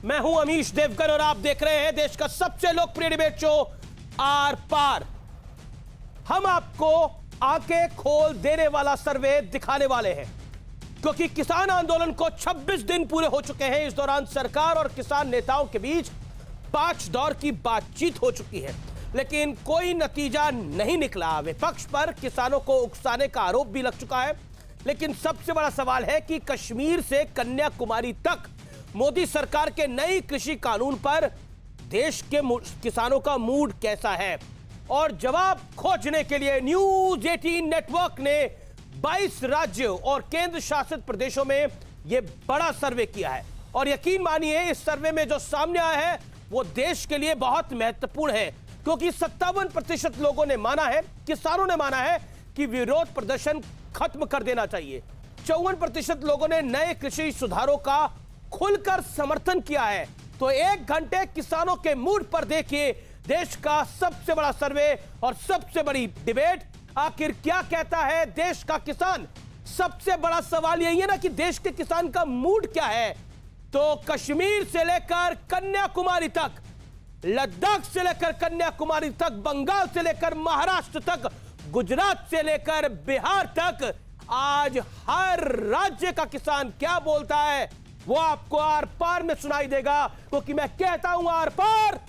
मैं हूं अमीश देवगन और आप देख रहे हैं देश का सबसे लोकप्रिय डिबेट शो आर पार। हम आपको आंखें खोल देने वाला सर्वे दिखाने वाले हैं, क्योंकि किसान आंदोलन को 26 दिन पूरे हो चुके हैं। इस दौरान सरकार और किसान नेताओं के बीच 5 दौर की बातचीत हो चुकी है, लेकिन कोई नतीजा नहीं निकला। विपक्ष पर किसानों को उकसाने का आरोप भी लग चुका है, लेकिन सबसे बड़ा सवाल है कि कश्मीर से कन्याकुमारी तक मोदी सरकार के नए कृषि कानून पर देश के किसानों का मूड कैसा है। और जवाब खोजने के लिए न्यूज 18 नेटवर्क ने 22 राज्यों और केंद्र शासित प्रदेशों में यह बड़ा सर्वे किया है। और यकीन मानिए, इस सर्वे में जो सामने आया है वो देश के लिए बहुत महत्वपूर्ण है, क्योंकि 57% लोगों ने माना है, किसानों ने माना है कि विरोध प्रदर्शन खत्म कर देना चाहिए। 54% लोगों ने नए कृषि सुधारों का खुलकर समर्थन किया है। तो 1 घंटे किसानों के मूड पर देखिए देश का सबसे बड़ा सर्वे और सबसे बड़ी डिबेट। आखिर क्या कहता है देश का किसान? सबसे बड़ा सवाल यही है ना कि देश के किसान का मूड क्या है। तो कश्मीर से लेकर कन्याकुमारी तक, लद्दाख से लेकर कन्याकुमारी तक, बंगाल से लेकर महाराष्ट्र तक, गुजरात से लेकर बिहार तक, आज हर राज्य का किसान क्या बोलता है वो आपको आर पार में सुनाई देगा, क्योंकि मैं कहता हूं आर पार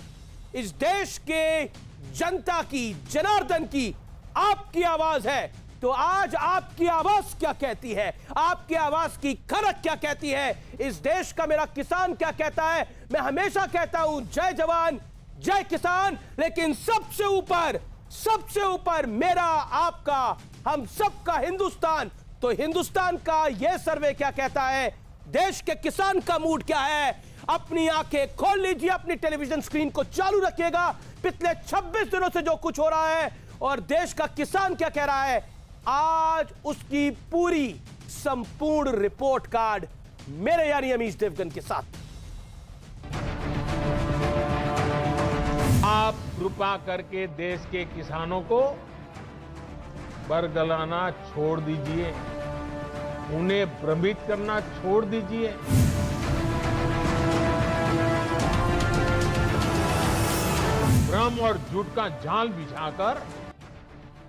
इस देश के जनता की, जनार्दन की, आपकी आवाज है। तो आज आपकी आवाज क्या कहती है, आपकी आवाज की खरक क्या कहती है, इस देश का मेरा किसान क्या कहता है। मैं हमेशा कहता हूं जय जवान जय किसान, लेकिन सबसे ऊपर मेरा, आपका, हम सबका हिंदुस्तान। तो हिंदुस्तान का यह सर्वे क्या कहता है, देश के किसान का मूड क्या है। अपनी आंखें खोल लीजिए, अपनी टेलीविजन स्क्रीन को चालू रखिएगा। पिछले 26 दिनों से जो कुछ हो रहा है और देश का किसान क्या कह रहा है, आज उसकी पूरी संपूर्ण रिपोर्ट कार्ड मेरे यानी अमीश देवगन के साथ। आप कृपा करके देश के किसानों को बरगलाना छोड़ दीजिए, उन्हें भ्रमित करना छोड़ दीजिए। भ्रम और झूठ का जाल बिछाकर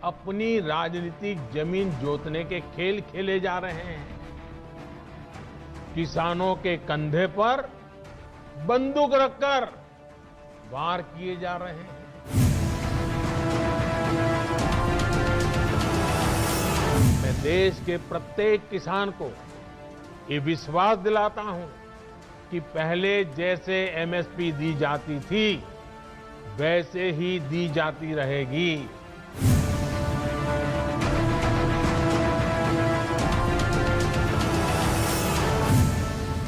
अपनी राजनीतिक जमीन जोतने के खेल खेले जा रहे हैं। किसानों के कंधे पर बंदूक रखकर वार किए जा रहे हैं। मैं देश के प्रत्येक किसान को ये विश्वास दिलाता हूं कि पहले जैसे एमएसपी दी जाती थी वैसे ही दी जाती रहेगी।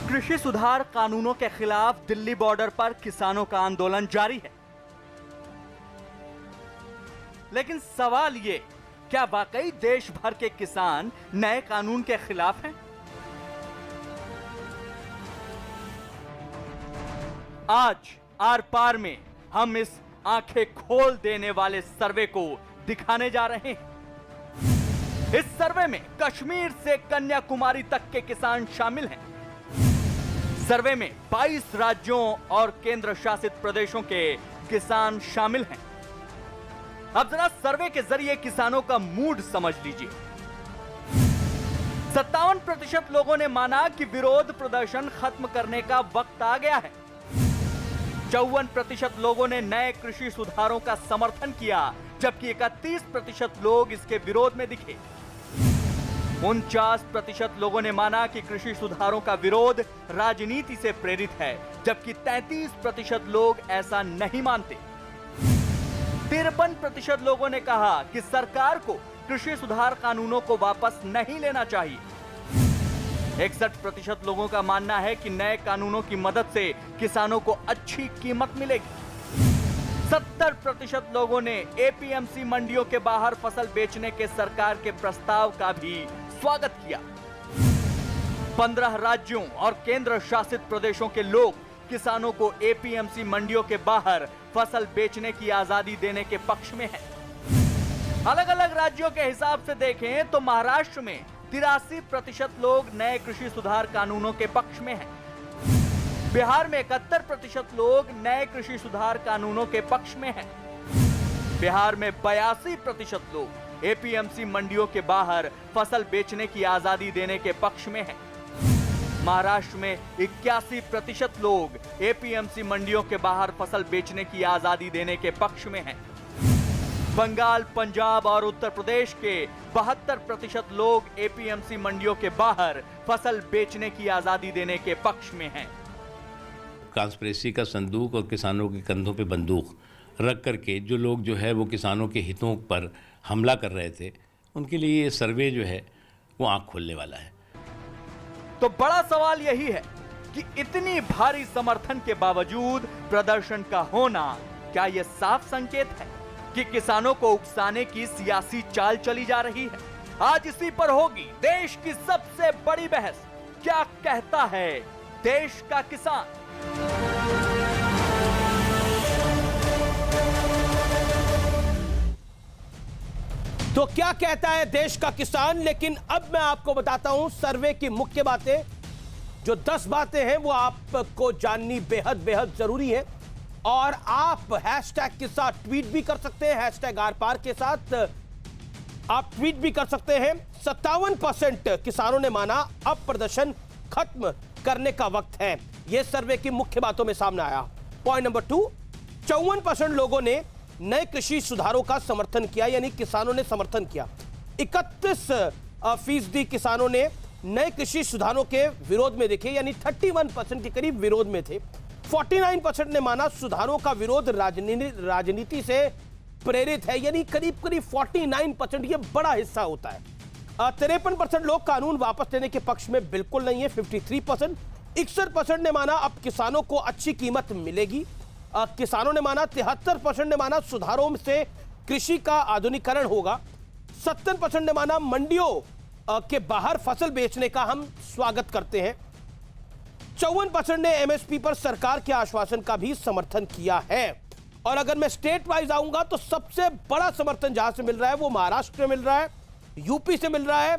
कृषि सुधार कानूनों के खिलाफ दिल्ली बॉर्डर पर किसानों का आंदोलन जारी है, लेकिन सवाल ये, क्या वाकई देश भर के किसान नए कानून के खिलाफ हैं? आज आर पार में हम इस आंखें खोल देने वाले सर्वे को दिखाने जा रहे हैं। इस सर्वे में कश्मीर से कन्याकुमारी तक के किसान शामिल हैं। सर्वे में 22 राज्यों और केंद्र शासित प्रदेशों के किसान शामिल हैं। अब जरा सर्वे के जरिए किसानों का मूड समझ लीजिए। 57% लोगों ने माना कि विरोध प्रदर्शन खत्म करने का वक्त आ गया है। 54% लोगों ने नए कृषि सुधारों का समर्थन किया, जबकि 31% लोग इसके विरोध में दिखे। 49% लोगों ने माना कि कृषि सुधारों का विरोध राजनीति से प्रेरित है, जबकि 33% लोग ऐसा नहीं मानते। 53% लोगों ने कहा कि सरकार को कृषि सुधार कानूनों को वापस नहीं लेना चाहिए। 61% लोगों का मानना है कि नए कानूनों की मदद से किसानों को अच्छी कीमत मिलेगी। 70% लोगों ने एपीएमसी मंडियों के बाहर फसल बेचने के सरकार के प्रस्ताव का भी स्वागत किया। 15 राज्यों और केंद्र शासित प्रदेशों के लोग किसानों को एपीएमसी मंडियों के बाहर फसल बेचने की आजादी देने के पक्ष में हैं। अलग अलग राज्यों के हिसाब से देखें तो महाराष्ट्र में 83% लोग नए कृषि सुधार कानूनों के पक्ष में हैं। बिहार में 71% लोग नए कृषि सुधार कानूनों के पक्ष में हैं। बिहार में 82% लोग एपीएमसी मंडियों के बाहर फसल बेचने की आजादी देने के पक्ष में हैं। महाराष्ट्र में 81% लोग एपीएमसी मंडियों के बाहर फसल बेचने की आजादी देने के पक्ष में हैं। बंगाल, पंजाब और उत्तर प्रदेश के 72% लोग एपीएमसी मंडियों के बाहर फसल बेचने की आजादी देने के पक्ष में हैं। ट्रांसपेरेंसी का संदूक और किसानों के कंधों पे बंदूक रख करके जो लोग जो है वो किसानों के हितों पर हमला कर रहे थे, उनके लिए ये सर्वे जो है वो आंख खोलने वाला है। तो बड़ा सवाल यही है कि इतनी भारी समर्थन के बावजूद प्रदर्शन का होना, क्या यह साफ संकेत है कि किसानों को उकसाने की सियासी चाल चली जा रही है? आज इसी पर होगी देश की सबसे बड़ी बहस। क्या कहता है देश का किसान? तो क्या कहता है देश का किसान? लेकिन अब मैं आपको बताता हूं सर्वे की मुख्य बातें। जो 10 बातें हैं वो आपको जाननी बेहद बेहद जरूरी है। और आप हैशटैग के साथ ट्वीट भी कर सकते हैं, हैशटैग आर पार के साथ आप ट्वीट भी कर सकते हैं। 57% किसानों ने माना अब प्रदर्शन खत्म करने का वक्त है। यह सर्वे की मुख्य बातों में सामने आया। पॉइंट नंबर 2, 54% लोगों ने नए कृषि सुधारों का समर्थन किया, यानी किसानों ने समर्थन किया। 31% किसानों ने नए कृषि सुधारों के विरोध में दिखे, यानी 31% के करीब विरोध में थे। 49% ने माना सुधारों का विरोध राजनीति से प्रेरित है, यानी करीब करीब 49%। यह बड़ा हिस्सा होता है। 53% लोग कानून वापस लेने के पक्ष में बिल्कुल नहीं है, 53%। 61% ने माना अब किसानों को अच्छी कीमत मिलेगी। किसानों ने माना, 73% ने माना सुधारों से कृषि का आधुनिकीकरण होगा। 70% ने माना मंडियों के बाहर फसल बेचने का हम स्वागत करते हैं। 54% ने एमएसपी पर सरकार के आश्वासन का भी समर्थन किया है। और अगर मैं स्टेट वाइज आऊंगा तो सबसे बड़ा समर्थन जहां से मिल रहा है वो महाराष्ट्र में मिल रहा है, यूपी से मिल रहा है,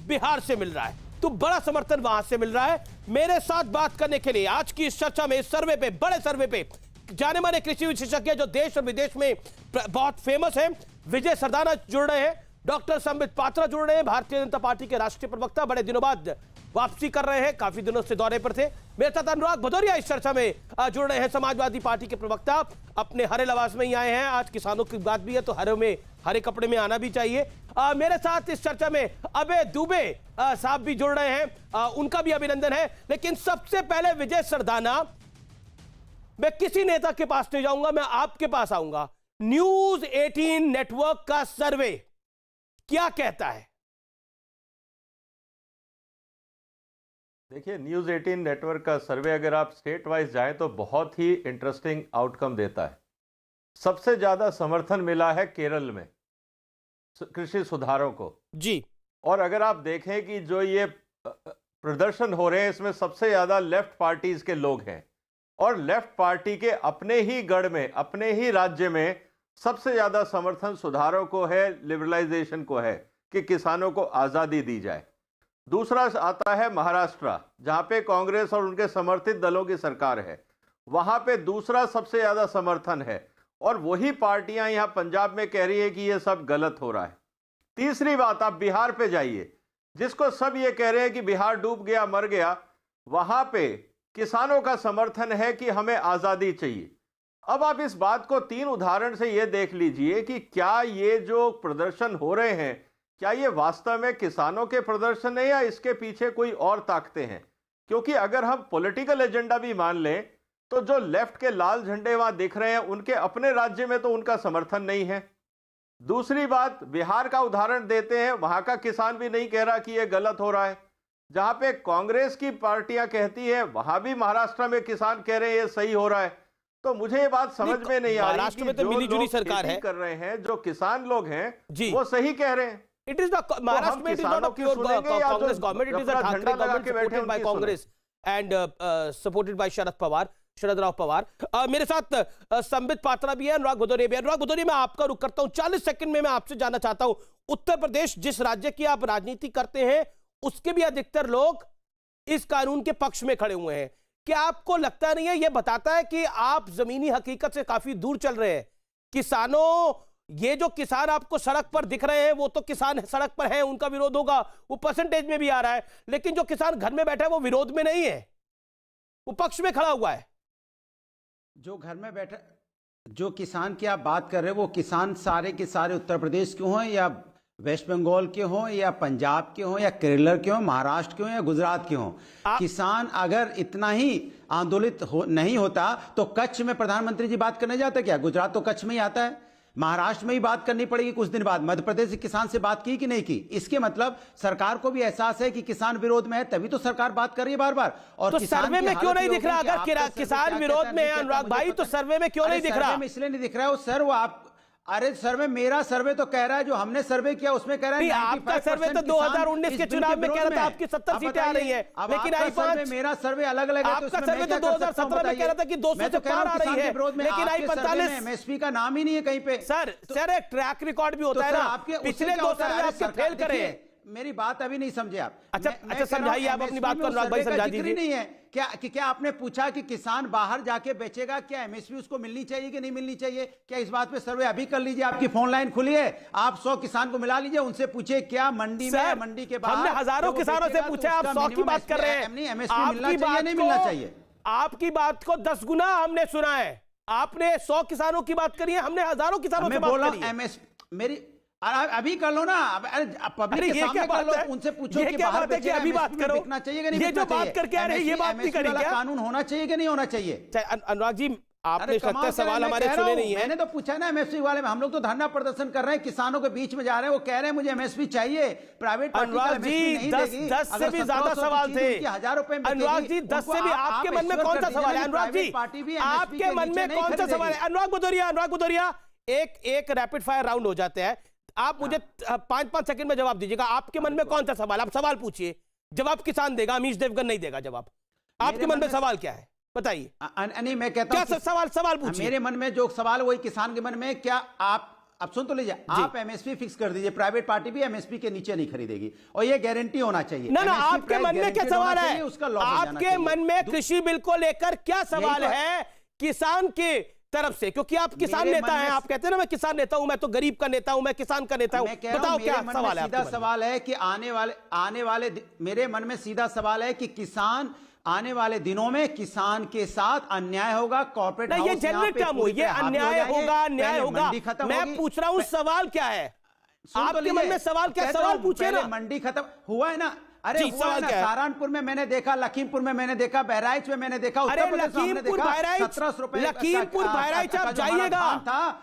बिहार से मिल रहा है। तो बड़ा समर्थन वहां से मिल रहा है। मेरे साथ बात करने के लिए आज की इस चर्चा में, इस सर्वे पे, बड़े सर्वे पे, जाने माने कृषि विशेषज्ञ जो देश और विदेश में बहुत फेमस हैं, विजय सरदाना जुड़ रहे हैं, डॉक्टर संबित पात्रा जुड़ रहे हैं, भारतीय जनता पार्टी के राष्ट्रीय प्रवक्ता, बड़े दिनों बाद वापसी कर रहे हैं, काफी दिनों से दौरे पर थे। मेरे साथ अनुराग भदौरिया इस चर्चा में जुड़ रहे हैं, समाजवादी पार्टी के प्रवक्ता, अपने हरे लिबास में ही आए हैं। आज किसानों की बात भी है तो हरे कपड़े में आना भी चाहिए। मेरे साथ इस चर्चा में अभय दुबे साहब भी जुड़ रहे हैं, उनका भी अभिनंदन है। लेकिन सबसे पहले विजय सरदाना, मैं किसी नेता के पास नहीं जाऊंगा, मैं आपके पास आऊंगा। न्यूज 18 नेटवर्क का सर्वे क्या कहता है? देखिए, न्यूज़ 18 नेटवर्क का सर्वे अगर आप स्टेट वाइज जाएं तो बहुत ही इंटरेस्टिंग आउटकम देता है। सबसे ज़्यादा समर्थन मिला है केरल में कृषि सुधारों को जी। और अगर आप देखें कि जो ये प्रदर्शन हो रहे हैं इसमें सबसे ज़्यादा लेफ्ट पार्टीज के लोग हैं और लेफ्ट पार्टी के अपने ही गढ़ में, अपने ही राज्य में सबसे ज़्यादा समर्थन सुधारों को है, लिबरलाइजेशन को है कि किसानों को आज़ादी दी जाए। दूसरा आता है महाराष्ट्र, जहां पे कांग्रेस और उनके समर्थित दलों की सरकार है, वहां पे दूसरा सबसे ज्यादा समर्थन है और वही पार्टियां यहां पंजाब में कह रही है कि ये सब गलत हो रहा है। तीसरी बात, आप बिहार पे जाइए, जिसको सब ये कह रहे हैं कि बिहार डूब गया, मर गया, वहां पे किसानों का समर्थन है कि हमें आजादी चाहिए। अब आप इस बात को 3 उदाहरण से ये देख लीजिए कि क्या ये जो प्रदर्शन हो रहे हैं, क्या ये वास्तव में किसानों के प्रदर्शन है या इसके पीछे कोई और ताकतें हैं? क्योंकि अगर हम पॉलिटिकल एजेंडा भी मान लें तो जो लेफ्ट के लाल झंडे वहां दिख रहे हैं उनके अपने राज्य में तो उनका समर्थन नहीं है। दूसरी बात, बिहार का उदाहरण देते हैं, वहां का किसान भी नहीं कह रहा कि यह गलत हो रहा है। जहां पे कांग्रेस की पार्टियां कहती है वहां भी महाराष्ट्र में किसान कह रहे हैं ये सही हो रहा है। तो मुझे ये बात समझ में नहीं आ रही कि जो लोग सरकार है कर रहे हैं, जो किसान लोग हैं जी, वो सही कह रहे हैं। It is the Maharashtra में, it is not a pure Congress government. It is a Thackeray government supported by Congress and supported by शरद राव पवार। मेरे साथ संबित पात्रा भी है, अनुराग भदौरिया भी है। अनुराग भदौरिया, मैं आपका रुख करता हूं, 40 सेकंड में मैं आपसे जानना चाहता हूं, उत्तर प्रदेश जिस राज्य की आप राजनीति करते हैं उसके भी अधिकतर लोग इस कानून के पक्ष में खड़े हुए हैं। क्या आपको लगता नहीं है ये बताता है कि आप जमीनी हकीकत से काफी दूर चल रहे हैं? किसानों, ये जो किसान आपको सड़क पर दिख रहे हैं वो तो किसान सड़क पर हैं, उनका विरोध होगा, वो परसेंटेज में भी आ रहा है, लेकिन जो किसान घर में बैठा है वो विरोध में नहीं है, वो पक्ष में खड़ा हुआ है। जो घर में बैठा, जो किसान की आप बात कर रहे हैं वो किसान सारे के सारे उत्तर प्रदेश के हों या वेस्ट बंगाल के हों या पंजाब के हों या केरल के हों, महाराष्ट्र के हों या गुजरात के हों, किसान अगर इतना ही आंदोलित नहीं होता तो कच्छ में प्रधानमंत्री जी बात करने जाते क्या? गुजरात तो कच्छ में ही आता है, महाराष्ट्र में ही बात करनी पड़ेगी कुछ दिन बाद। मध्य प्रदेश के किसान से बात की कि नहीं की? इसके मतलब सरकार को भी एहसास है कि किसान विरोध में है, तभी तो सरकार बात कर रही है बार बार। और तो सर्वे में क्यों नहीं दिख रहा? अगर किसान विरोध में है अनुराग भाई, तो सर्वे में क्यों नहीं दिख रहा? इसलिए नहीं दिख रहा है वो सर, वो आप, अरे सर्वे, मेरा सर्वे तो कह रहा है, जो हमने सर्वे किया उसमें कह रहा है आपका सर्वे तो 2019 के चुनाव में कह रहा था आपकी 70 सीटें आ रही है, लेकिन आई 5। मेरा सर्वे अलग अलग है। आपका सर्वे तो 2017 में कह रहा था कि 200 से पार आ रही है, लेकिन आई 45। एमएसपी का नाम ही नहीं है कहीं पे। सर एक ट्रैक रिकॉर्ड भी होता है ना, पिछले 2 सर्वे आपके फेल करे। मेरी बात अभी नहीं समझे आप। अच्छा समझाइए आप अपनी बात को अनुराग भाई, समझा दीजिए। नहीं है क्या आपने पूछा कि किसान बाहर जाके बेचेगा, क्या एमएसपी उसको मिलनी चाहिए कि नहीं मिलनी चाहिए? क्या इस बात पे सर्वे अभी कर लीजिए, आपकी फोन लाइन खुली है, आप 100 किसान को मिला लीजिए, उनसे पूछिए क्या मंडी में, मंडी के बाहर। हमने हजारों किसानों से पूछा, आप 100 की बात कर रहे हैं। एमएसपी मिलना चाहिए नहीं मिलना चाहिए? आपकी बात को 10 गुना हमने सुना है। आपने 100 किसानों की बात करी है, हमने हजारों किसानों से बात करी है। एमएसपी मेरी अभी कर लो ना, पब्लिक के सामने कर लो, उनसे पूछो कि बाहर बेचे, अभी बात करो, बिकना चाहिए कि नहीं? ये जो बात करके आ रहे हैं ये बात नहीं करें क्या? कानून होना चाहिए कि नहीं होना चाहिए? अनुराग जी, आपने लगता है सवाल हमारे सुने नहीं है। मैंने तो पूछा ना एमएसपी वाले में, हम लोग तो धरना प्रदर्शन कर रहे हैं, किसानों के बीच में जा रहे हैं, वो कह रहे हैं मुझे एमएसपी चाहिए, प्राइवेट अनुराग जी 10 से भी ज्यादा सवाल थे। 1000 रुपए में अनुराग जी 10 से भी, आपके मन में कौन सा सवाल है? अनुराग जी आपके मन में कौन सा सवाल है? अनुराग भदौरिया, एक रैपिड फायर राउंड हो जाते हैं, आप मुझे 5-5 सेकंड में जवाब दीजिएगा। आपके मन में कौन सा सवाल? आप सवाल पूछिए, जवाब किसान देगा, अमीश देवगन नहीं देगा जवाब। आपके मन में सवाल क्या है बताइए? नहीं, मैं कहता हूं क्या सवाल पूछिए। मेरे मन में जो सवाल वही किसान के मन में, क्या आप सुन तो लीजिए, आप एमएसपी फिक्स कर दीजिए, प्राइवेट पार्टी भी एमएसपी के नीचे नहीं खरीदेगी, और ये गारंटी होना चाहिए। ना आपके मन में क्या सवाल है? आपके मन में कृषि बिल को लेकर क्या सवाल है किसान के तरफ से? क्योंकि आप किसान नेता हैं, आप कहते हैं ना मैं किसान नेता हूं, मैं तो गरीब का नेता हूं, मैं किसान का नेता हूं। बताओ क्या सवाल है? सीधा सवाल है कि आने वाले मेरे मन में सीधा सवाल है कि किसान आने वाले दिनों में किसान के साथ अन्याय होगा, कॉर्पोरेट ये जनरल टर्म हो, ये अन्याय होगा, न्याय होगा। मैं पूछ रहा हूं सवाल क्या है आपके मन में? सवाल क्या? सवाल पूछे ना। मंडी खत्म हुआ है ना? अरे सवाल क्या? सहारनपुर में मैंने देखा, लखीमपुर में मैंने देखा, बहराइच में मैंने देखा, उत्तर प्रदेश में हमने देखा 1700 रुपए। लखीमपुर बहराइच आप जाइएगा,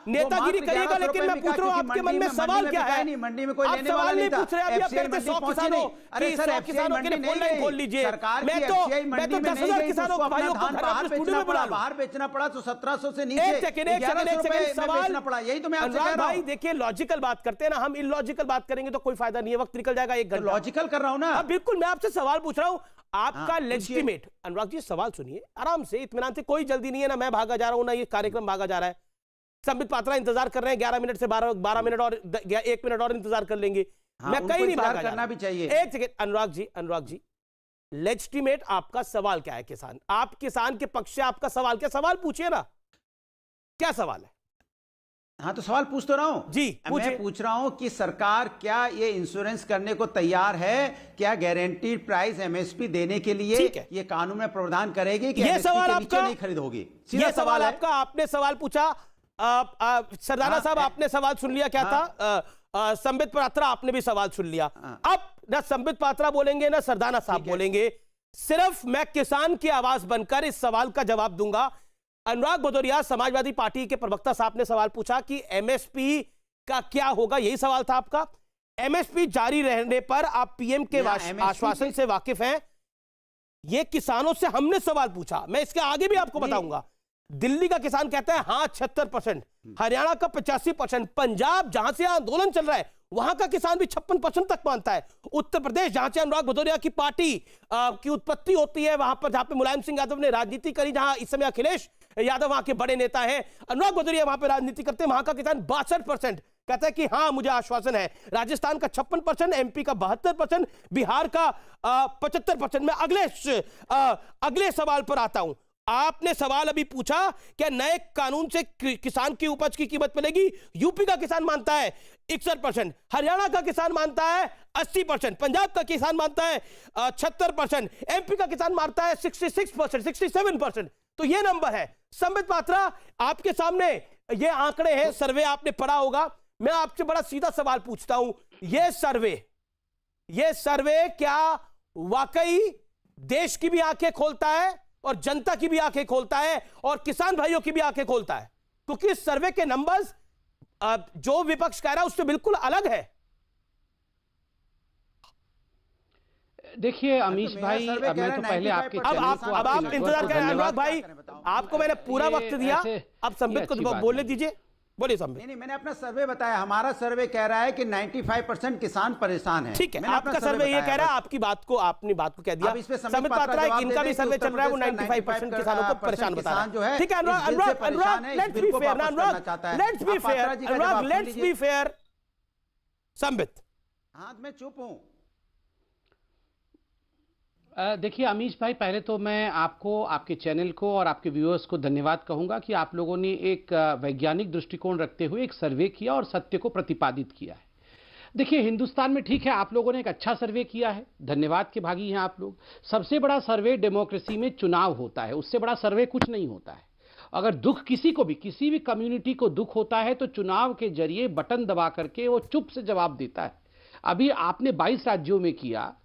नेतागिरी करिएगा, लेकिन मैं पूछ रहा हूं आपके मन में सवाल क्या है? मंडी में कोई लेने वाला नहीं था। पूछ रहे अभी आप कहते 100 किसानों, अरे सर 100 किसानों के लिए फोन लाइन खोल लीजिए। मैं तो 10,000 किसानों भाइयों को घर स्टूडियो में बुला, बाहर बेचना पड़ा तो 1700 से नीचे। एक सेकंड सवाल पड़ा, यही तो मैं आपसे कह रहा हूं। देखिए लॉजिकल बात करते हैं ना, हम इलॉजिकल बात करेंगे तो कोई फायदा नहीं है, वक्त निकल जाएगा 1 घंटा। लॉजिकल कर रहा हूं ना, बिल्कुल मैं आपसे सवाल पूछ रहा हूं, आपका लेजिटिमेट। अनुराग जी सवाल सुनिए आराम से, इत्मीनान से, कोई जल्दी नहीं है ना, मैं भागा जा रहा हूं ना ये कार्यक्रम भागा जा रहा है। संबित पात्रा इंतजार कर रहे हैं, 11 मिनट से 12 मिनट और 1 मिनट और इंतजार कर लेंगे। मैं कहीं नहीं भागा, करना भी चाहिए। एक सेकंड अनुराग जी लेजिटिमेट आपका सवाल क्या है? किसान, आप किसान के पक्ष से आपका सवाल क्या? सवाल पूछिए ना, क्या सवाल है? हाँ तो सवाल पूछ तो रहा हूं जी, मैं पूछ रहा हूं कि सरकार क्या ये इंश्योरेंस करने को तैयार है, क्या गारंटीड प्राइस एमएसपी देने के लिए ये कानून में प्रावधान करेगी कि ये सवाल आपका नहीं खरीद होगी? ये सवाल आपका, आपने सवाल पूछा, सरदाना साहब आपने सवाल सुन लिया, क्या था? संबित पात्रा आपने भी सवाल सुन लिया। अब ना संबित पात्रा बोलेंगे ना सरदाना साहब बोलेंगे, सिर्फ मैं किसान की आवाज बनकर इस सवाल का जवाब दूंगा। अनुराग भदौरिया, समाजवादी पार्टी के प्रवक्ता साहब ने सवाल पूछा कि एमएसपी का क्या होगा, यही सवाल था आपका। एमएसपी जारी रहने पर आप पीएम के आश्वासन से वाकिफ हैं? ये किसानों से हमने सवाल पूछा, मैं इसके आगे भी आपको बताऊंगा। दिल्ली का किसान कहता है हाँ 76%, हरियाणा का 85%, पंजाब जहां से आंदोलन चल रहा है वहां का किसान भी 56% तक मानता है, उत्तर प्रदेश जहां से अनुराग भदौरिया की पार्टी की उत्पत्ति होती है, वहां पर जहां पे मुलायम सिंह यादव ने राजनीति करी, जहां इस समय अखिलेश यादव वहां के बड़े नेता हैं, अनुराग भदौरिया वहां पे राजनीति करते हैं, वहां का किसान 62%। कहता है कि हां मुझे आश्वासन है। राजस्थान का 56%, एमपी का 72%, बिहार का 75%। मैं अगले सवाल पर आता हूं। आपने सवाल अभी पूछा क्या नए कानून से किसान की उपज की कीमत मिलेगी? यूपी का किसान मानता है 61%, हरियाणा का किसान मानता है 80%, पंजाब का किसान मानता है 76%, एमपी का किसान मानता है 66%, 67%। तो ये नंबर है। संबित पात्रा, आपके सामने ये आंकड़े हैं, सर्वे आपने पढ़ा होगा। मैं आपसे बड़ा सीधा सवाल पूछता हूं, ये सर्वे क्या वाकई देश की भी आंखें खोलता है और जनता की भी आंखें खोलता है और किसान भाइयों की भी आंखें खोलता है? क्योंकि इस सर्वे के नंबर्स जो विपक्ष कह रहा है उससे बिल्कुल अलग है। देखिए अमीश भाई, मैं तो पहले आपके अब आप इंतजार करें अनुराग भाई, आपको मैंने पूरा वक्त दिया, अब संबित को बोलने दीजिए। बोलिए संबित। नहीं, मैंने अपना सर्वे बताया। हमारा सर्वे कह रहा है कि 95% किसान परेशान है। ठीक है, आपका सर्वे ये कह रहा है, आपनी बात को कह दिया। संबित पात्रा, इनका भी सर्वे चल रहा है, वो 95% किसानों को परेशान बता रहा है। ठीक है अनुराग, लेट्स बी फेयर। संबित। हाँ, मैं चुप हूं। देखिए अमीश भाई, पहले तो मैं आपको, आपके चैनल को और आपके व्यूअर्स को धन्यवाद कहूंगा कि आप लोगों ने एक वैज्ञानिक दृष्टिकोण रखते हुए एक सर्वे किया और सत्य को प्रतिपादित किया है। देखिए हिंदुस्तान में ठीक है, आप लोगों ने एक अच्छा सर्वे किया है, धन्यवाद के भागी हैं आप लोग। सबसे बड़ा सर्वे डेमोक्रेसी में चुनाव होता है, उससे बड़ा सर्वे कुछ नहीं होता है। अगर दुख किसी को भी, किसी भी कम्युनिटी को दुख होता है तो चुनाव के जरिए बटन दबा करके वो चुप से जवाब देता है। अभी आपने 22 राज्यों में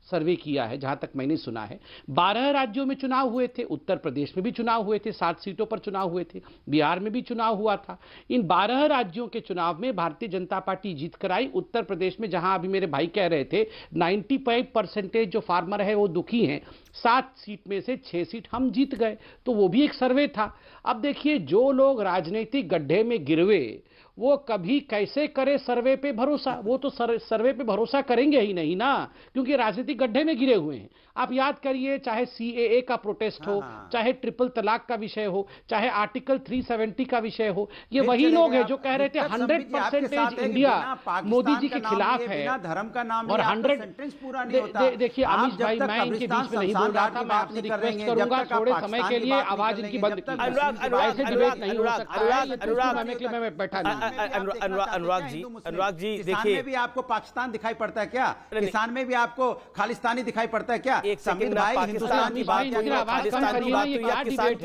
सर्वे किया है, जहां तक मैंने सुना है। 12 राज्यों में चुनाव हुए थे, उत्तर प्रदेश में भी चुनाव हुए थे, 7 सीटों पर चुनाव हुए थे, बिहार में भी चुनाव हुआ था। इन 12 राज्यों के चुनाव में भारतीय जनता पार्टी जीत कर आई। उत्तर प्रदेश में, जहां अभी मेरे भाई कह रहे थे 95% जो फार्मर है वो दुखी हैं, 7 सीट में से 6 सीट हम जीत गए, तो वो भी एक सर्वे था। अब देखिए, जो लोग राजनीतिक गड्ढे में गिरवे वो कभी कैसे करे सर्वे पे भरोसा? वो तो सर्वे पे भरोसा करेंगे ही नहीं ना, क्योंकि राजनीतिक गड्ढे में गिरे हुए हैं। आप याद करिए, चाहे सीएए का प्रोटेस्ट हो, चाहे ट्रिपल तलाक का विषय हो, चाहे आर्टिकल 370 का विषय हो, ये वही लोग हैं जो कह रहे थे 100% इंडिया मोदी जी के खिलाफ है। धर्म का नाम और 100 पूरा नहीं होता। देखिए अमीश भाई, मैं इनके बीच में नहीं बोल रहा था, मैं आपसे रिक्वेस्ट करूंगा थोड़े समय के लिए आवाज इनकी बंद कीजिए। ऐसे डिबेट नहीं हो सकता है, मैं बैठा नहीं। अनुराग जी देखिए, में भी आपको पाकिस्तान दिखाई पड़ता है क्या? किसान में भी आपको खालिस्तानी दिखाई पड़ता है क्या? एक सेकंड, पाकिस्तान की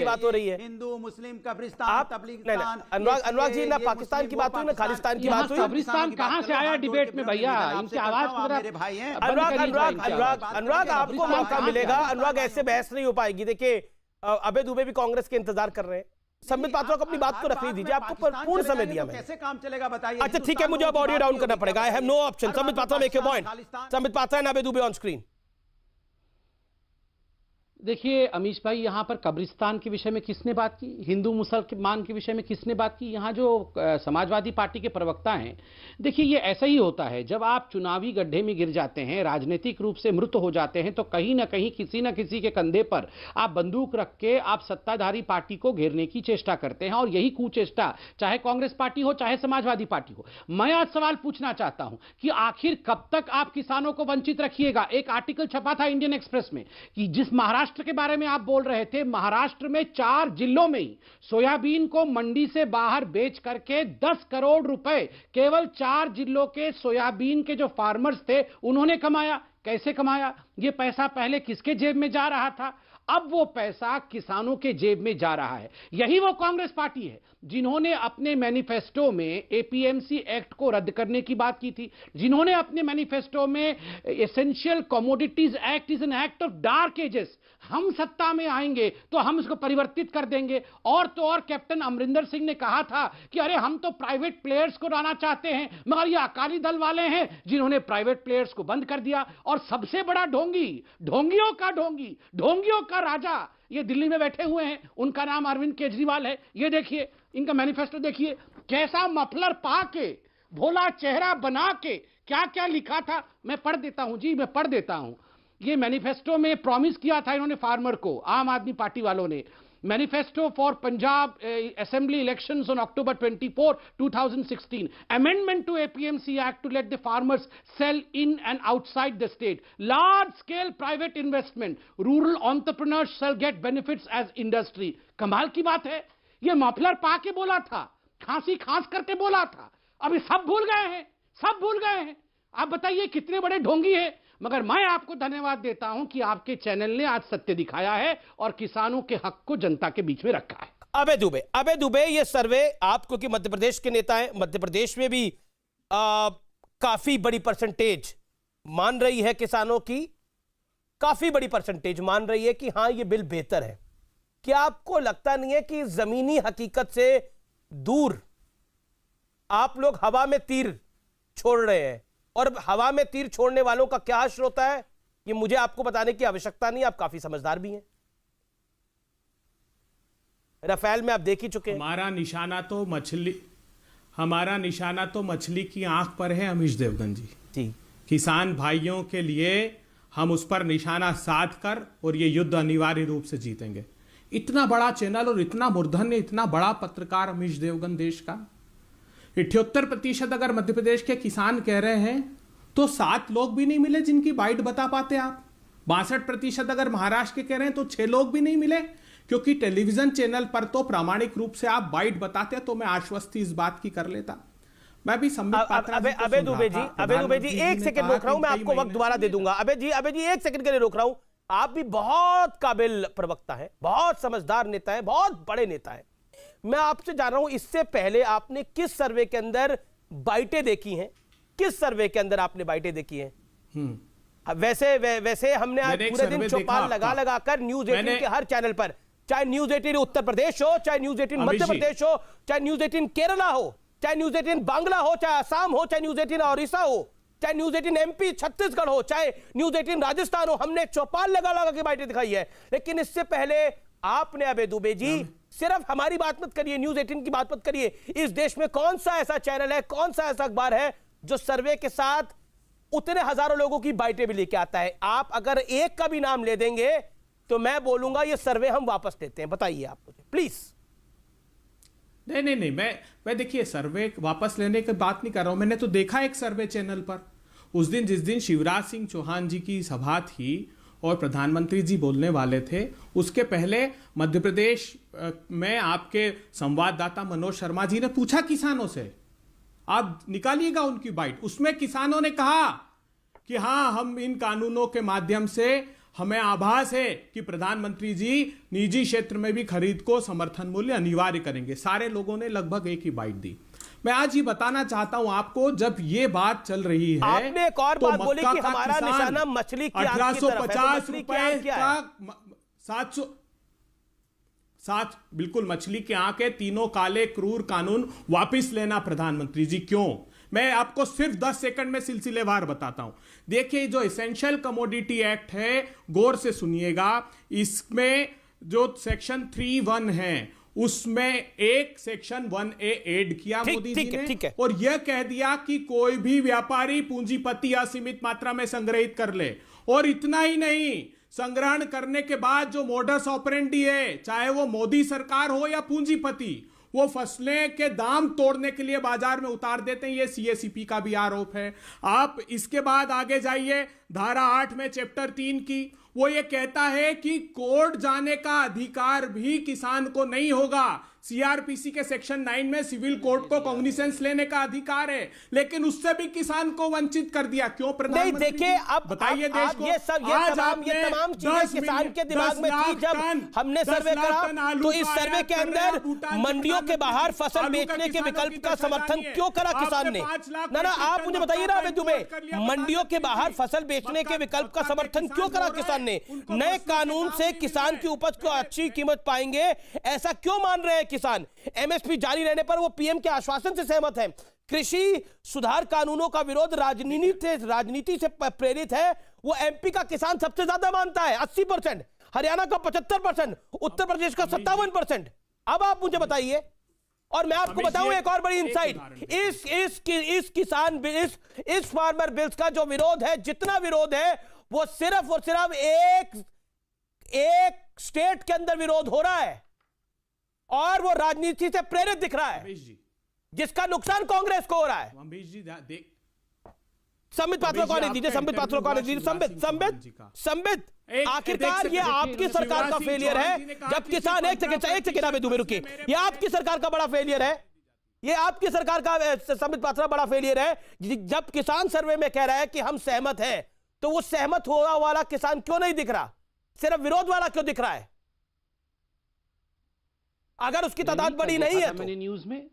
बात हो रही है, हिंदू मुस्लिम कब्रिस्तान तबलीगिस्तान। अनुराग जी, ना पाकिस्तान की बात हुई ना खालिस्तान की बात हुई। कब्रिस्तान कहां से आया डिबेट में भैया? इनकी आवाज मेरे भाई हैं। अनुराग आपको मौका मिलेगा। अनुराग, ऐसे बहस नहीं हो पाएगी। देखिए अबे दुबे भी कांग्रेस के इंतजार कर रहे हैं। संबित पात्रा को अपनी बात को रखने दीजिए, आपको पूर्ण समय दिया मैंने। कैसे काम चलेगा बताइए? अच्छा ठीक है, मुझे अब ऑडियो डाउन करना पड़ेगा। I have no option. Sambit Patra, make your point. Sambit Patra and Abhay Dubey on screen. देखिए अमीश भाई, यहाँ पर कब्रिस्तान के विषय में किसने बात की? हिंदू मुसलमान के विषय में किसने बात की? यहाँ जो समाजवादी पार्टी के प्रवक्ता हैं, देखिए ये ऐसा ही होता है। जब आप चुनावी गड्ढे में गिर जाते हैं, राजनीतिक रूप से मृत हो जाते हैं, तो कहीं ना कहीं किसी न किसी के कंधे पर आप बंदूक रख के आप सत्ताधारी पार्टी को घेरने की चेष्टा करते हैं, और यही कुचेष्टा चाहे कांग्रेस पार्टी हो चाहे समाजवादी पार्टी हो। मैं आज सवाल पूछना चाहता हूं कि आखिर कब तक आप किसानों को वंचित रखिएगा? एक आर्टिकल छपा था इंडियन एक्सप्रेस में कि जिस महाराष्ट्र के बारे में आप बोल रहे थे, महाराष्ट्र में 4 जिलों में ही सोयाबीन को मंडी से बाहर बेच करके 10 करोड़ रुपए केवल 4 जिलों के सोयाबीन के जो फार्मर्स थे उन्होंने कमाया। कैसे कमाया? ये पैसा पहले किसके जेब में जा रहा था? अब वो पैसा किसानों के जेब में जा रहा है। यही वो कांग्रेस पार्टी है जिन्होंने अपने मैनिफेस्टो में एपीएमसी एक्ट को रद्द करने की बात की थी, जिन्होंने अपने मैनिफेस्टो में essential commodities act is an act of dark ages, हम सत्ता में आएंगे तो हम इसको परिवर्तित कर देंगे। और तो और कैप्टन अमरिंदर सिंह ने कहा था कि अरे हम तो प्राइवेट प्लेयर्स को लाना चाहते हैं, मगर ये अकाली दल वाले हैं जिन्होंने प्राइवेट प्लेयर्स को बंद कर दिया। और सबसे बड़ा ढोंगी, ढोंगियों का ढोंगी, ढोंगियों का राजा ये दिल्ली में बैठे हुए हैं, उनका नाम अरविंद केजरीवाल है। ये देखिए इनका मैनिफेस्टो, देखिए कैसा मफलर पा के, भोला चेहरा बना के क्या क्या लिखा था। मैं पढ़ देता हूं जी, मैं पढ़ देता हूं। ये मैनिफेस्टो में प्रॉमिस किया था इन्होंने फार्मर को, आम आदमी पार्टी वालों ने। Manifesto for Punjab Assembly elections on October 24, 2016. Amendment to APMC Act to let the farmers sell in and outside the state. Large-scale private investment. Rural entrepreneurs shall get benefits as industry. कमाल की बात है, ये muffler पा के बोला था, खांसी खांस करके बोला था, अभी सब भूल गए हैं, सब भूल गए हैं। आप बताइए कितने बड़े ढोंगी हैं। मगर मैं आपको धन्यवाद देता हूं कि आपके चैनल ने आज सत्य दिखाया है और किसानों के हक को जनता के बीच में रखा है। अबे दुबे, ये सर्वे आप क्योंकि मध्य प्रदेश के नेता हैं, मध्य प्रदेश में भी काफी बड़ी परसेंटेज मान रही है किसानों की, काफी बड़ी परसेंटेज मान रही है कि हां ये बिल बेहतर है। क्या आपको लगता नहीं है कि जमीनी हकीकत से दूर आप लोग हवा में तीर छोड़ रहे हैं? और हवा में तीर छोड़ने वालों का क्या हश्र होता है, ये मुझे आपको बताने की आवश्यकता नहीं, आप काफी समझदार भी हैं। राफेल में आप देख ही चुके हैं। हमारा निशाना तो मछली की आंख पर है अमीश देवगन जी। किसान भाइयों के लिए हम उस पर निशाना साध कर और ये युद्ध अनिवार्य रूप से जीतेंगे। इतना बड़ा चैनल और इतना मूर्धन्य, इतना बड़ा पत्रकार अमीश देवगन देश का, 78% अगर मध्य प्रदेश के किसान कह रहे हैं तो 7 लोग भी नहीं मिले जिनकी बाइट बता पाते आप। 62% अगर महाराष्ट्र के कह रहे हैं तो 6 लोग भी नहीं मिले, क्योंकि टेलीविजन चैनल पर तो प्रामाणिक रूप से आप बाइट बताते तो मैं आश्वस्ति इस बात की कर लेता। मैं भी अबे दुबे जी 1 सेकंड रोक रहा हूं, मैं आपको वक्त दोबारा दे दूंगा। अबे जी 1 सेकंड के लिए रोक रहा हूं। आप भी बहुत काबिल प्रवक्ता हैं, बहुत समझदार नेता हैं, बहुत बड़े नेता हैं। मैं आपसे जान रहा हूं, इससे पहले आपने किस सर्वे के अंदर बाइटें देखी हैं? किस सर्वे के अंदर आपने बाइटें देखी हैं? वैसे हमने आज पूरे दिन चौपाल लगा कर न्यूज 18 के हर चैनल पर, चाहे न्यूज 18 उत्तर प्रदेश हो, चाहे न्यूज 18 मध्य प्रदेश हो, चाहे न्यूज 18 केरला हो, चाहे न्यूज 18 बांग्ला हो, चाहे असम हो, चाहे न्यूज 18 ओडिशा हो, चाहे न्यूज 18 एमपी छत्तीसगढ़ हो, चाहे न्यूज 18 राजस्थान हो, हमने चौपाल लगा के बाइटें दिखाई है। लेकिन इससे पहले आपने अबे दुबे जी सिर्फ हमारी बात मत करिए, न्यूज 18 की बात मत करिए, इस देश में कौन सा ऐसा चैनल है, कौन सा ऐसा अखबार है जो सर्वे के साथ उतने हजारों लोगों की बाइटें भी लेके आता है? आप अगर एक का भी नाम ले देंगे तो मैं बोलूंगा ये सर्वे हम वापस लेते हैं। बताइए आप मुझे प्लीज। नहीं, मैं देखिए सर्वे वापस लेने की बात नहीं कर रहा हूं। मैंने तो देखा एक सर्वे चैनल पर उस दिन, जिस दिन शिवराज सिंह चौहान जी की सभा थी और प्रधानमंत्री जी बोलने वाले थे, उसके पहले मध्य प्रदेश में आपके संवाददाता मनोज शर्मा जी ने पूछा किसानों से, आप निकालिएगा उनकी बाइट। उसमें किसानों ने कहा कि हां, हम इन कानूनों के माध्यम से हमें आभास है कि प्रधानमंत्री जी निजी क्षेत्र में भी खरीद को समर्थन मूल्य अनिवार्य करेंगे। सारे लोगों ने लगभग एक ही बाइट दी। मैं आज ये बताना चाहता हूं आपको, जब ये बात चल रही है, आपने एक और बात बोली कि हमारा निशाना मछली की आंख की तरफ है। 1850 रुपए का 7 बिल्कुल मछली की आंख है। तीनों काले क्रूर कानून वापिस लेना प्रधानमंत्री जी। क्यों? मैं आपको सिर्फ 10 सेकंड में सिलसिलेवार बताता हूं। देखिए, जो एसेंशियल कमोडिटी एक्ट है, गौर से सुनिएगा, इसमें जो सेक्शन 3(1) है, उसमें एक सेक्शन 1A ऐड किया मोदी जी ने, और यह कह दिया कि कोई भी व्यापारी पूंजीपति असीमित मात्रा में संग्रहित कर ले। और इतना ही नहीं, संग्रहण करने के बाद जो मोडस ऑपरेंडी है, चाहे वो मोदी सरकार हो या पूंजीपति, वो फसलें के दाम तोड़ने के लिए बाजार में उतार देते हैं। ये CACP का भी आरोप है। आप इसके बाद आगे जाइए, धारा 8 में चैप्टर 3 की, वो ये कहता है कि कोर्ट जाने का अधिकार भी किसान को नहीं होगा। CRPC के सेक्शन 9 में सिविल कोर्ट को कॉग्निसेंस लेने का अधिकार है, लेकिन उससे भी किसान को वंचित कर दिया। क्यों प्रधानमंत्री? देखिए, अब बताइए देश को, ये तमाम चीजें किसान के दिमाग में थी जब हमने सर्वे करा। तो इस सर्वे के अंदर मंडियों के बाहर फसल बेचने के विकल्प का समर्थन क्यों करा किसान ने? ना आप मुझे बताइए ना दुबे, मंडियों के बाहर फसल बेचने के विकल्प का समर्थन क्यों करा किसान ने? नए कानून से किसान की उपज को अच्छी कीमत पाएंगे, ऐसा क्यों मान रहे हैं किसान? MSP जारी रहने पर वो PM के आश्वासन से सहमत है। कृषि सुधार कानूनों का विरोध राजनीति से प्रेरित है, वो MP का किसान सबसे ज्यादा मानता है 80%, हरियाणा का 75%, उत्तर प्रदेश का 57%। अब आप मुझे बताइए, और मैं आपको बताऊं एक और बड़ी इंसाइट, इस किसान बिल, इस फार्मर बिल्स का जो विरोध है, जितना विरोध है, वो सिर्फ और सिर्फ एक स्टेट के अंदर विरोध हो रहा है, और वो राजनीति से प्रेरित दिख रहा है, अमीश जी, जिसका नुकसान कांग्रेस को हो रहा है। अमीश जी देख, संबित पात्रा कौन है? दीजिए संबित पात्रा कौन है? दीजिए संबित आखिरकार ये आपकी सरकार का फेलियर है जब किसान एक सेकंड में दूबे रुकिए, ये आपकी सरकार का बड़ा फेलियर है, ये आपकी सरकार का संबित पात्रा बड़ा फेलियर है। जब किसान सर्वे में कह रहा है कि हम सहमत हैं, तो वो सहमत हुआ वाला किसान क्यों नहीं दिख रहा, सिर्फ विरोध वाला क्यों दिख रहा है? अगर उसकी तादाद बड़ी नहीं है तो मैंने न्यूज में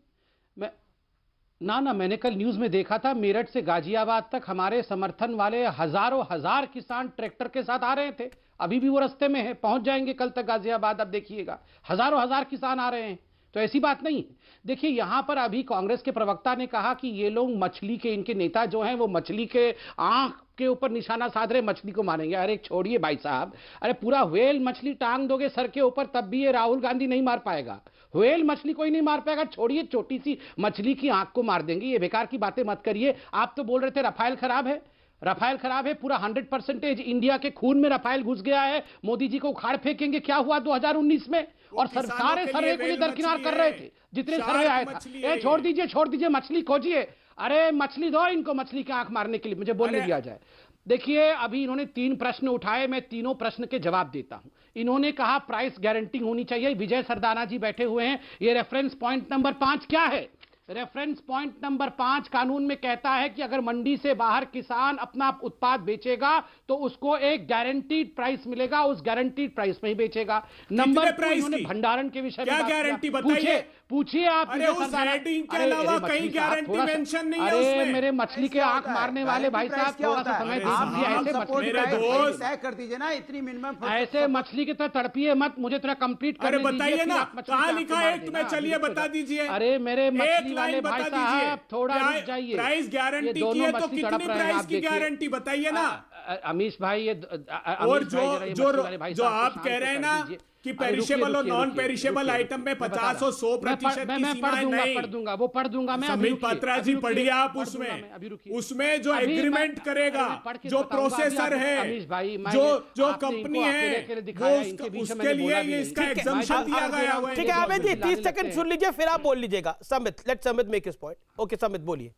मैंने कल न्यूज में देखा था, मेरठ से गाजियाबाद तक हमारे समर्थन वाले हजारों हजार किसान ट्रैक्टर के साथ आ रहे थे। अभी भी वो रास्ते में है, पहुंच जाएंगे कल तक गाजियाबाद। अब देखिएगा हजारों हजार किसान आ रहे हैं, तो ऐसी बात नहीं है। देखिए यहां पर अभी कांग्रेस के प्रवक्ता ने कहा कि ये लोग मछली के, इनके नेता जो हैं वो मछली के आंख के ऊपर निशाना साध रहे, मछली को मारेंगे। अरे छोड़िए भाई साहब, अरे पूरा व्हेल मछली टांग दोगे सर के ऊपर तब भी ये राहुल गांधी नहीं मार पाएगा। व्हेल मछली कोई नहीं मार पाएगा, छोड़िए छोटी सी मछली की आंख को मार देंगे। ये बेकार की बातें मत करिए। आप तो बोल रहे थे रफाल खराब है, रफाल खराब है, पूरा 100% इंडिया के खून में रफाल घुस गया है। मोदी जी को उखाड़ फेंकेंगे। क्या हुआ 2019 में? और सारे सर्वे को दरकिनार कर रहे थे, जितने सर्वे आए थे। छोड़ दीजिए मछली खोजिए। अरे मछली दो इनको, मछली की आंख मारने के लिए मुझे बोलने दिया जाए। देखिए अभी इन्होंने 3 प्रश्न उठाए, मैं तीनों प्रश्न के जवाब देता हूं। इन्होंने कहा प्राइस गारंटी होनी चाहिए। विजय सरदाना जी बैठे हुए हैं। ये रेफरेंस पॉइंट नंबर 5 क्या है? रेफरेंस पॉइंट नंबर 5 कानून में कहता है कि अगर मंडी से बाहर किसान अपना उत्पाद बेचेगा तो उसको एक गारंटीड प्राइस मिलेगा, उस गारंटीड प्राइस में ही बेचेगा। नंबर 2 इन्होंने भंडारण के विषय में गारंटी बताइए, पूछिए आप। अरे उस हेडिंग के अलावा कहीं गारंटी मेंशन नहीं है उसमें। अरे मेरे मछली के आंख मारने वाले भाई साहब, थोड़ा सा समय दीजिए। ऐसे मछली तय कर दीजिए ना, इतनी मिनिमम ऐसे मछली की तरह तड़पिए मत, मुझे थोड़ा कंप्लीट कर दीजिए। बताइए ना कहां लिखा है एक में, चलिए बता दीजिए। अरे मेरे मछली वाले भाई साहब थोड़ा रुक जाइए। प्राइस गारंटी की है तो कितनी प्राइस की गारंटी बताइए ना अमीश भाई। ये और जो आप कह रहे हैं ना कि पेरिशेबल और नॉन पेरिशेबल आइटम में 50 और 100% की सीमाएं नहीं। पढ़ दूंगा मैं। संबित पात्रा जी पढ़िए आप। उसमें जो एग्रीमेंट करेगा, जो प्रोसेसर है, जो कंपनी है, वो उसके लिए ये इसका एग्जम्पशन दिया गया है। ठीक है आवेद जी 30 सेकंड सुन लीजिए, फिर आप बोल लीजिएगा। Sambit, let Sambit make his point. Okay Sambit बोलिए।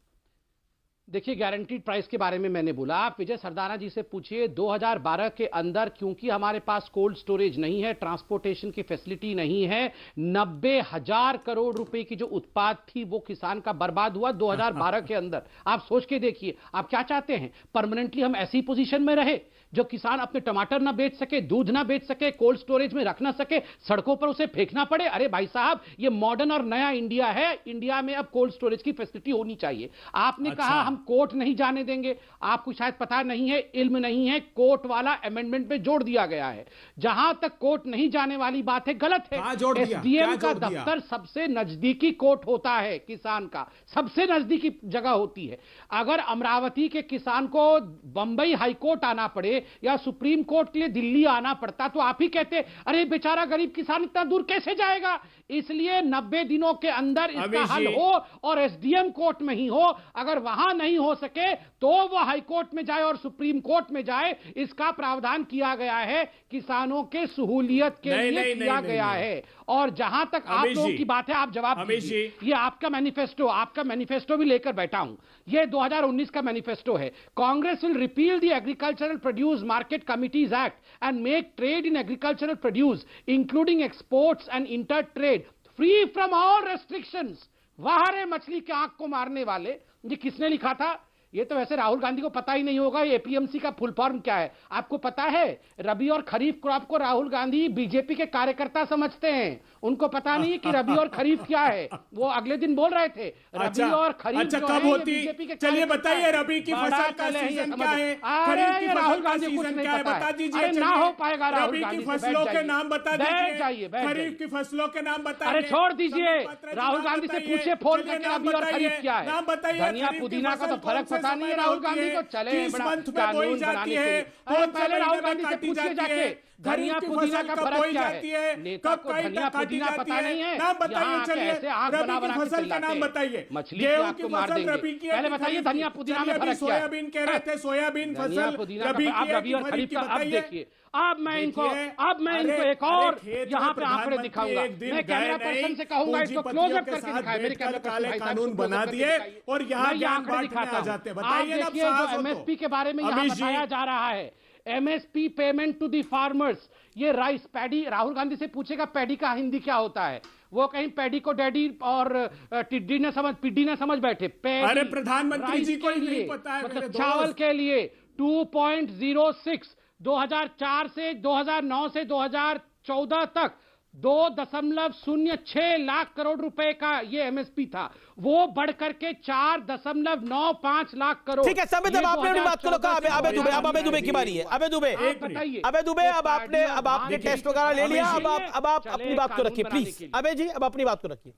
देखिए गारंटीड प्राइस के बारे में मैंने बोला, आप विजय सरदाना जी से पूछिए 2012 के अंदर, क्योंकि हमारे पास कोल्ड स्टोरेज नहीं है, ट्रांसपोर्टेशन की फैसिलिटी नहीं है, 90,000 करोड़ रुपए की जो उत्पाद थी वो किसान का बर्बाद हुआ 2012 के अंदर। आप सोच के देखिए, आप क्या चाहते हैं? परमानेंटली हम ऐसी पोजीशन में रहे जो किसान अपने टमाटर ना बेच सके, दूध ना बेच सके, कोल्ड स्टोरेज में रख ना सके, सड़कों पर उसे फेंकना पड़े? अरे भाई साहब, ये मॉडर्न और नया इंडिया है। इंडिया में अब कोल्ड स्टोरेज की फैसिलिटी होनी चाहिए। आपने कहा हम कोर्ट नहीं जाने देंगे। आपको शायद पता नहीं है, इल्म नहीं है, कोर्ट वाला अमेंडमेंट में जोड़ दिया गया है। जहां तक कोर्ट नहीं जाने वाली बात है, गलत है। एसडीएम का दफ्तर सबसे नजदीकी कोर्ट होता है, किसान का सबसे नजदीकी जगह होती है। अगर अमरावती के किसान को बंबई हाईकोर्ट आना पड़े या सुप्रीम कोर्ट के लिए दिल्ली आना पड़ता तो आप ही कहते अरे बेचारा गरीब किसान इतना दूर कैसे जाएगा। इसलिए 90 दिनों के अंदर इसका हल हो और एसडीएम कोर्ट में ही हो। अगर वहां नहीं हो सके तो वो हाई कोर्ट में जाए और सुप्रीम कोर्ट में जाए। इसका प्रावधान किया गया है, किसानों के सहूलियत के लिए किया गया है। और जहां तक आप लोगों की बात है, आप जवाब दीजिए। ये आपका मैनिफेस्टो भी लेकर बैठा हूं। ये 2019 का मैनिफेस्टो है। Congress will repeal the agricultural produce market committees act and make trade in agricultural produce including exports and inter trade free from all restrictions. वाह रे मछली के आंख को मारने वाले, ये किसने लिखा था? ये तो वैसे राहुल गांधी को पता ही नहीं होगा एपीएमसी का फुल फॉर्म क्या है। आपको पता है? रबी और खरीफ क्रॉप को राहुल गांधी बीजेपी के कार्यकर्ता समझते हैं। उनको पता नहीं कि रबी और खरीफ क्या है। वो अगले दिन बोल रहे थे रबी और खरीफ अच्छा कब होती? चलिए बताइए, रबी की फसल का सीजन क्या है, खरीफ की फसल का सीजन क्या है, बता दीजिए। ना हो पाएगा। रबी की फसलों के नाम बता दीजिए, खरीफ की फसलों के नाम बताइए। अरे छोड़ दीजिए, राहुल गांधी से पूछिए फोन करके रबी और खरीफ क्या है। नाम बताइए। धनिया पुदीना का तो फर्क पता नहीं है राहुल गांधी को। चले बड़ा कानून बनाने के लिए। पहले राहुल गांधी से पूछिए जाके धनिया खरीफ की पुदीना फसल का कब फर्क बोई क्या जाती है, नेता कब को कहीं धनिया तक काटी पुदीना जाती पता नहीं है, है। नाम बताइए। यहाँ आके चलिए ऐसे आग रबी बना की बना के फसल का चिल्लाते नाम हैं। बताइए। मछली की गेहूं आग की को मार फसल देंगे। रबी की है पहले कि बताइए खरीफ की? धनिया पुदीना चलिए में अभी फर्क क्या है? सोयाबीन कह रहे थे, सोयाबीन धनिया फसल पुदीना रबी का की अब है रबी कि और खरीफ खरीफ की? का अब बताइए। देखिए। अब मैं इनको देखिए, एक और खेत यहाँ में पे आंकड़े प्रधानमंत्री दिखाऊंगा। एक दिन मैं कैमरा गए पर्सन नहीं, से कहूंगा इसको पूंजीपतियों क्लोज अप के करके साथ दिखाए। मेरे बैठकर कैमरा पर्सन काले भाई साहब कानून इसको close बना up करके दिए दिखाइए। और यहाँ मैं ये ज्ञान आंकड़े बांटने दिखाता आ हूं। जाते हैं। आप बताइए ना, देखिए जो साहस हो तो। एमएसपी के बारे में यहाँ अमीश जी। बताया जा रहा है, MSP payment to the farmers, ये राइस पैडी, राहुल गांधी से पूछेगा पैडी का हिंदी क्या होता है, वो कहीं पैडी को डैडी और पिड्डी ने समझ बैठे। पैडी, अरे प्रधानमंत्री जी को ही राइस के नहीं लिए, पता है मेरे मतलब दोस्त। चावल के लिए 2.06 2004 से 2009 से 2014 तक 2.06 लाख करोड़ रुपए का ये एमएसपी था, वो बढ़ करके 4.95 लाख करोड़। ठीक है संबित, अब आपने अपनी बात को कहा। अबे दुबे, अब अबे दुबे की बारी है। अबे दुबे, बताइए। अबे दुबे, अब आपने टेस्ट वगैरह ले लिया, अब आप अपनी बात को रखिए प्लीज। अबे जी अब अपनी बात को रखिए।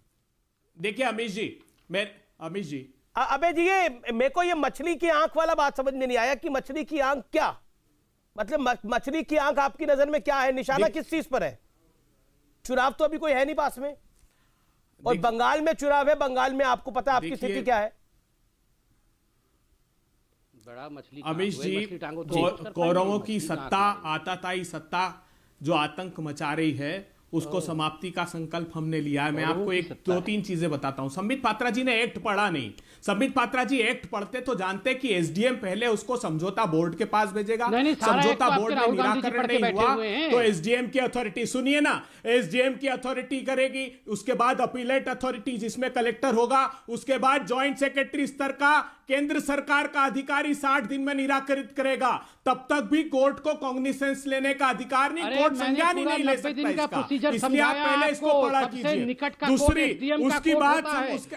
देखिए अमीश जी, अबे जी, ये मेरे को ये मछली की आंख वाला बात समझ में नहीं आया कि मछली की आंख क्या मतलब, मछली की आंख आपकी नजर में क्या है? निशाना किस चीज पर है? चुनाव तो अभी कोई है नहीं पास में, और बंगाल में चुनाव है। बंगाल में आपको पता है आपकी स्थिति क्या है। बड़ा मछली अमीश जी, कौरवों की सत्ता, आताताई सत्ता जो आतंक मचा रही है, उसको समाप्ति का संकल्प हमने लिया है। मैं आपको एक दो तीन चीजें बताता हूं। संबित पात्रा जी ने एक्ट पढ़ा नहीं। संबित पात्रा जी एक्ट पढ़ते तो जानते कि एसडीएम पहले उसको समझौता बोर्ड के पास भेजेगा, समझौता बोर्ड में निराकरण नहीं हुआ तो एसडीएम की अथॉरिटी, सुनिए ना, एसडीएम की अथॉरिटी करेगी, उसके बाद अपीलेट अथॉरिटी जिसमें कलेक्टर होगा, उसके बाद ज्वाइंट सेक्रेटरी स्तर का केंद्र सरकार का अधिकारी 60 दिन में निराकरित करेगा। तब तक भी कोर्ट को कॉग्निसेंस लेने का अधिकार नहीं, कोर्ट संज्ञान ही नहीं ले सकता इसका। इसलिए आप पहले इसको पढ़ा कीजिए। दूसरी, उसकी बात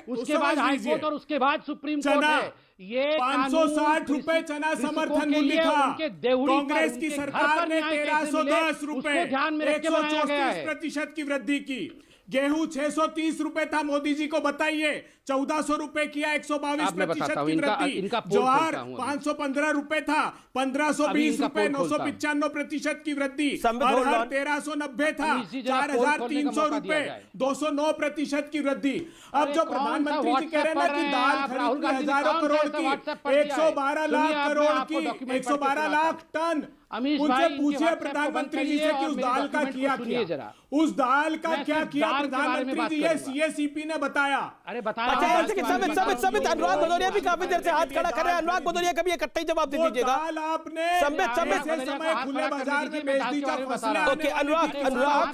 उसके बाद हाईकोर्ट और उसके बाद सुप्रीम कोर्ट है। ये 560 रुपए चना समर्थन मूल्य था। कांग्रेस की सरकार ने 1310 रुपए, 134% की वृद्धि की। गेहूं 630 रुपए था, मोदी जी को बताइए 1400 रुपए किया, 122% की वृद्धि। ज्वार 515 रुपए था, 1520 रुपए, 995% की वृद्धि। अरहर 1390 था, 4300 रुपए, 209% की वृद्धि। अब जो प्रधानमंत्री जी कह रहे हैं ना कि दाल खरीदनी हजारों करोड़ की, 112 लाख करोड़ की, 112 लाख टन, उनसे पूछिए प्रधानमंत्री जी से कि उस दाल का किया क्या, उस दाल का क्या किया प्रधानमंत्री जी? ये सीएसईपी ने बताया। अरे बताया। समित अनुराग भदौरिया भी काफी देर से हाथ खड़ा कर रहे हैं। अनुराग भदौरिया कभी इकट्ठा ही जवाब दे दीजिएगा। आपने समित समय खुले बाजार में बेच दी, ओके अनुराग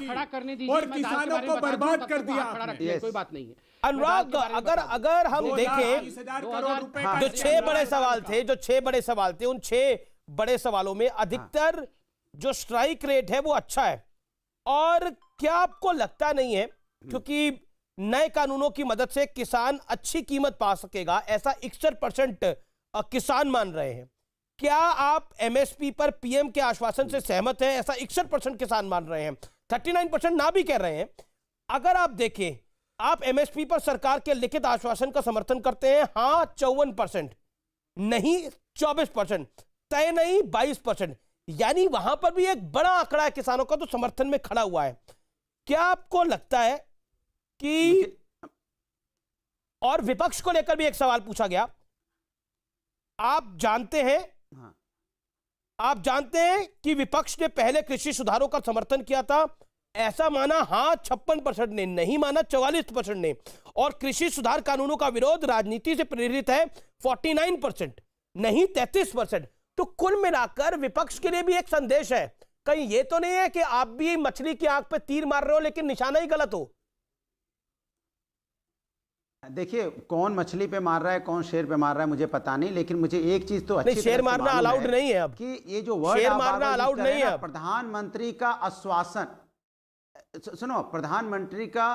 खड़ा करने दीजिए, और किसानों को बर्बाद कर दिया। कोई बात नहीं है अनुराग। अगर हम देखें, 20,000 करोड़ रुपए का जो 6 बड़े सवाल थे, उन 6 बड़े सवालों में अधिकतर जो स्ट्राइक रेट है वो अच्छा है। और क्या आपको लगता नहीं है क्योंकि नए कानूनों की मदद से किसान अच्छी कीमत पा सकेगा, ऐसा 61% किसान मान रहे हैं। क्या आप एमएसपी पर पीएम के आश्वासन से सहमत हैं? ऐसा 61% किसान मान रहे हैं, 39% ना भी कह रहे हैं। अगर आप देखें, आप एमएसपी पर सरकार के लिखित आश्वासन का समर्थन करते हैं, हां 54%, नहीं 24%, तय नहीं 22%, यानी वहां पर भी एक बड़ा आंकड़ा है किसानों का तो समर्थन में खड़ा हुआ है। क्या आपको लगता है कि, और विपक्ष को लेकर भी एक सवाल पूछा गया, आप जानते हैं कि विपक्ष ने पहले कृषि सुधारों का समर्थन किया था, ऐसा माना हां 56% ने, नहीं माना 44% ने, और कृषि सुधार कानूनों का विरोध राजनीति से प्रेरित है 49%, नहीं 33%। तो कुल मिलाकर विपक्ष के लिए भी एक संदेश है, कहीं ये तो नहीं है कि आप भी मछली की आंख पे तीर मार रहे हो लेकिन निशाना ही गलत हो। देखिए, कौन मछली पे मार रहा है, कौन शेर पे मार रहा है मुझे पता नहीं, लेकिन मुझे एक चीज तो अच्छी तरह से शेर मारना अलाउड नहीं है अब, कि ये जो वर्ड शेर मारना अलाउड नहीं है। प्रधानमंत्री का आश्वासन, सुनो, प्रधानमंत्री का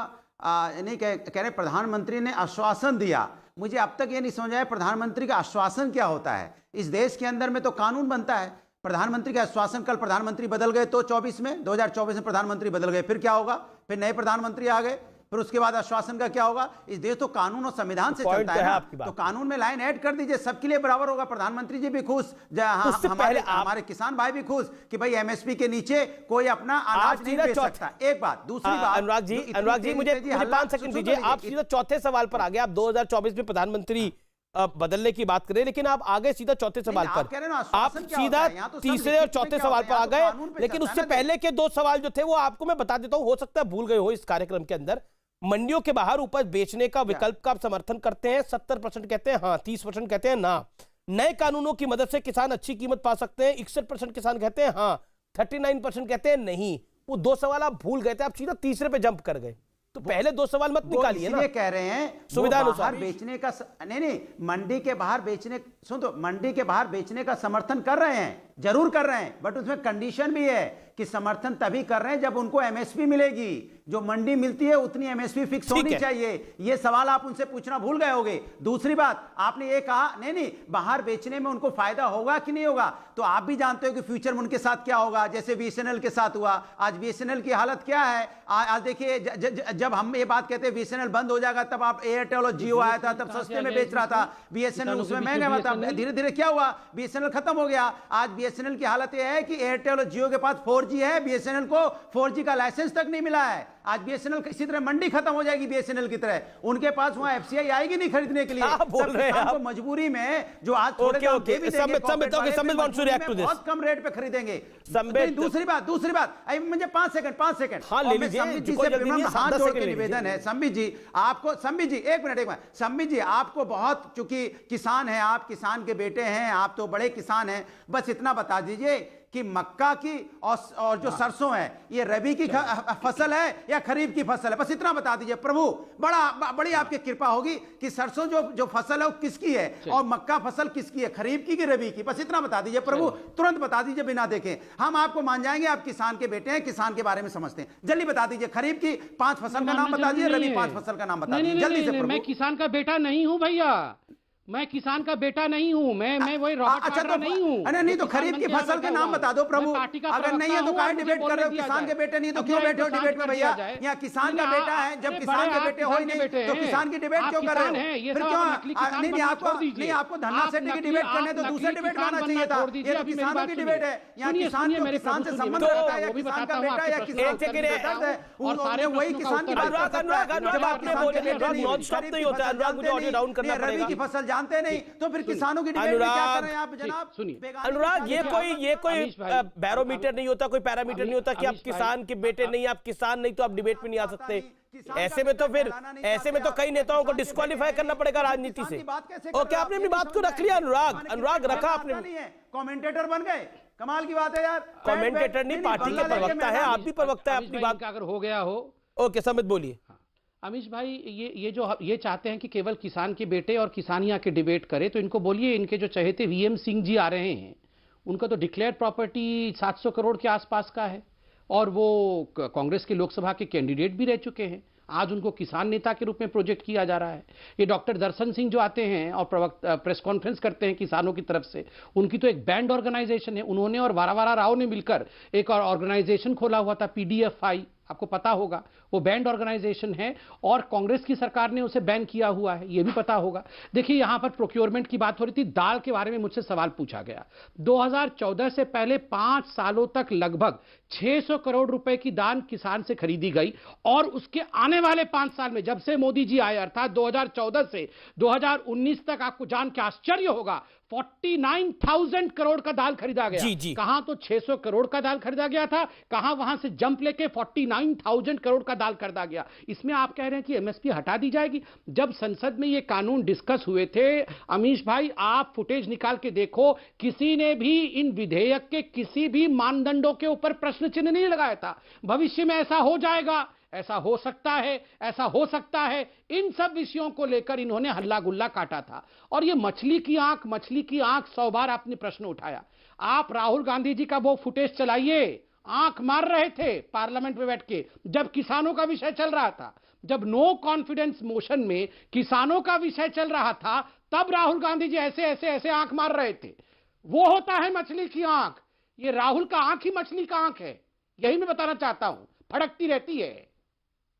नहीं कह रहे, प्रधानमंत्री ने आश्वासन दिया। मुझे अब तक ये नहीं समझ आया प्रधानमंत्री का आश्वासन क्या होता है। इस देश के अंदर में तो कानून बनता है, प्रधानमंत्री का आश्वासन, कल प्रधानमंत्री बदल गए तो 2024 में प्रधानमंत्री बदल गए, फिर क्या होगा? फिर नए प्रधानमंत्री आ गए, फिर उसके बाद आश्वासन का क्या होगा? इस देश तो कानून और संविधान से चलता है ना, तो कानून में लाइन ऐड कर दीजिए, सबके लिए बराबर होगा। प्रधानमंत्री जी भी खुश, हमारे किसान भाई भी खुश कि भाई एमएसपी के नीचे कोई अपना अनाज नहीं बेच सकता। एक बात। दूसरी बात, अनुराग जी मुझे 5 सेकंड दीजिए। आप सीधा चौथे सवाल पर आ गए। आप 2024 में प्रधानमंत्री बदलने की बात करें, लेकिन आप आगे सीधा चौथे सवाल पर, आप सीधा तीसरे और चौथे सवाल पर आ गए। लेकिन उससे पहले के 2 सवाल जो थे वो आपको मैं बता देता हूं, हो सकता है भूल गए हो इस कार्यक्रम के अंदर। मंडियों के बाहर उपज बेचने का विकल्प का आप समर्थन करते हैं, 70% कहते हैं हाँ, 30% कहते हैं ना। नए कानूनों की मदद से किसान अच्छी कीमत पा सकते हैं, 61% किसान कहते हैं हाँ, 39% कहते हैं नहीं। वो 2 सवाल आप भूल गए थे, आप सीधा तीसरे पे जंप कर गए। तो पहले 2 सवाल मत निकालिए ना। कह रहे हैं सुविधा अनुसार बेचने का नहीं, मंडी के बाहर बेचने, सुन तो, मंडी के बाहर बेचने का समर्थन कर रहे हैं, जरूर कर रहे हैं, बट उसमें कंडीशन भी है कि समर्थन तभी कर रहे हैं जब उनको एमएसपी मिलेगी। जो मंडी मिलती है उतनी एमएसपी फिक्स होनी चाहिए। ये सवाल आप उनसे पूछना भूल गए होंगे। दूसरी बात, आपने ये कहा नहीं बाहर बेचने में उनको फायदा होगा कि नहीं होगा, तो आप भी जानते हो कि फ्यूचर में उनके साथ क्या होगा। जैसे बीएसएनएल के साथ हुआ, आज बीएसएनएल की हालत क्या है। आज देखिए, जब हम ये बात कहते हैं बीएसएनएल बंद हो जाएगा, तब आप एयरटेल और जियो आया था, तब सस्ते में बेच रहा था, बीएसएनएल उसमें महंगा था। धीरे धीरे क्या हुआ, बीएसएनएल खत्म हो गया। आज बीएसएनएल की हालत यह है कि एयरटेल और जियो के पास 4G है, बीएसएनएल को 4G का लाइसेंस तक नहीं मिला है। आज बीएसएनएल इसी तरह मंडी खत्म हो जाएगी बीएसएनएल की तरह, उनके पास वहां एफसीआई आएगी नहीं खरीदने के लिए। बोल रहे हैं आप मजबूरी में जो आज थोड़े बहुत कम रेट पे खरीदेंगे। दूसरी बात मुझे 5 सेकंड हाँ ले लीजिए, हाथ जोड़ के निवेदन है संबित जी आपको, संबित जी एक मिनट, संबित जी आपको बहुत, चूंकि किसान है आप, किसान के बेटे हैं आप, तो बड़े किसान हैं, बस इतना बता दीजिए कि मक्का की और जो सरसों है ये रबी की फसल है या खरीफ की फसल है, बस इतना बता दीजिए प्रभु। बड़ी आपकी कृपा होगी कि सरसों जो फसल है वो किसकी है और मक्का फसल किसकी है, खरीफ की कि रबी की, बस इतना बता दीजिए प्रभु, तुरंत बता दीजिए बिना देखे। हम आपको मान जाएंगे, आप किसान के बेटे हैं, किसान के बारे में समझते हैं। जल्दी बता दीजिए, खरीफ की 5 फसल का नाम बता दीजिए, रबी 5 फसल का नाम बता दीजिए जल्दी से। मैं किसान का बेटा नहीं हूं भैया, मैं किसान का बेटा नहीं हूं, मैं वही रॉबर्ट वाड्रा नहीं हूं। नहीं तो खरीफ की फसल के नाम बता दो प्रभु। अगर नहीं है तो काहे डिबेट कर रहे हो? किसान के बेटे नहीं तो क्यों बैठे हो डिबेट में भैया? यहाँ किसान का बेटा है, जब किसान के बेटे हो ही नहीं तो किसान की डिबेट क्यों कर रहे हो? फिर क्यों नहीं आपको धन्ना सेठ की डिबेट करने तो दूसरे डिबेट में आना चाहिए था। ये तो किसानों की डिबेट है, यहाँ किसान से संबंध रखता है, या किसान का बेटा या किसान का दर्द है, वही किसान की बात कर सकता है। जब आपने रबी की फसल जानते नहीं तो फिर किसानों की डिबेट में क्या कर रहे हैं आप जनाब? सुनिए अनुराग, ये कोई बैरोमीटर नहीं होता, कोई पैरामीटर नहीं होता कि आप किसान के बेटे नहीं, आप किसान नहीं तो आप डिबेट में नहीं आ सकते। ऐसे में तो कई नेताओं को डिस्क्वालीफाई करना पड़ेगा राजनीति से। ओके, आपने अपनी बात को रख लिया अनुराग रखा आपने। कमेंटेटर बन गए, कमाल की बात है यार। कमेंटेटर नहीं, पार्टी के प्रवक्ता है, आप भी प्रवक्ता है, अपनी बात अगर हो गया हो। ओके समित बोलिए। अमीश भाई, ये चाहते हैं कि केवल किसान के बेटे और किसान ही आके डिबेट करे, तो इनको बोलिए, इनके जो चहेते वीएम सिंह जी आ रहे हैं, उनका तो डिक्लेयर्ड प्रॉपर्टी 700 करोड़ के आसपास का है और वो कांग्रेस के लोकसभा के कैंडिडेट भी रह चुके हैं। आज उनको किसान नेता के रूप में प्रोजेक्ट किया जा रहा है। ये डॉक्टर दर्शन सिंह जो आते हैं और प्रेस कॉन्फ्रेंस करते हैं किसानों की तरफ से, उनकी तो एक बैंड ऑर्गेनाइजेशन है। उन्होंने और वारावारा राव ने मिलकर एक और ऑर्गेनाइजेशन खोला हुआ था, पीडीएफआई, आपको पता होगा, वो बैंड ऑर्गेनाइजेशन है और कांग्रेस की सरकार ने उसे बैन किया हुआ है, ये भी पता होगा। देखिए, यहां पर प्रोक्योरमेंट की बात हो रही थी, दाल के बारे में मुझसे सवाल पूछा गया। 2014 से पहले 5 सालों तक लगभग 600 करोड़ रुपए की दाल किसान से खरीदी गई और उसके आने वाले 5 साल में, जब से मोदी जी आए, अर्थात 2014 से 2019 तक, आपको जान के आश्चर्य होगा, 49,000 करोड़ का दाल खरीदा गया। कहां तो 600 करोड़ का दाल खरीदा गया था, कहां वहां से जंप लेके 49,000 करोड़ का दाल खरीदा गया। इसमें आप कह रहे हैं कि एमएसपी हटा दी जाएगी। जब संसद में ये कानून डिस्कस हुए थे, अमीश भाई, आप फुटेज निकाल के देखो, किसी ने भी इन विधेयक के किसी भी मानदंडों के ऊपर प्रश्न चिन्ह नहीं लगाया था। भविष्य में ऐसा हो जाएगा, ऐसा हो सकता है, ऐसा हो सकता है, इन सब विषयों को लेकर इन्होंने हल्ला गुल्ला काटा था। और ये मछली की आंख 100 बार आपने प्रश्न उठाया। आप राहुल गांधी जी का वो फुटेज चलाइए, आंख मार रहे थे पार्लियामेंट में बैठ के, जब किसानों का विषय चल रहा था, जब नो कॉन्फिडेंस मोशन में किसानों का विषय चल रहा था, तब राहुल गांधी जी ऐसे आंख मार रहे थे। वो होता है मछली की आंख। ये राहुल का आंख ही मछली का आंख है, यही मैं बताना चाहता हूं, फड़कती रहती है।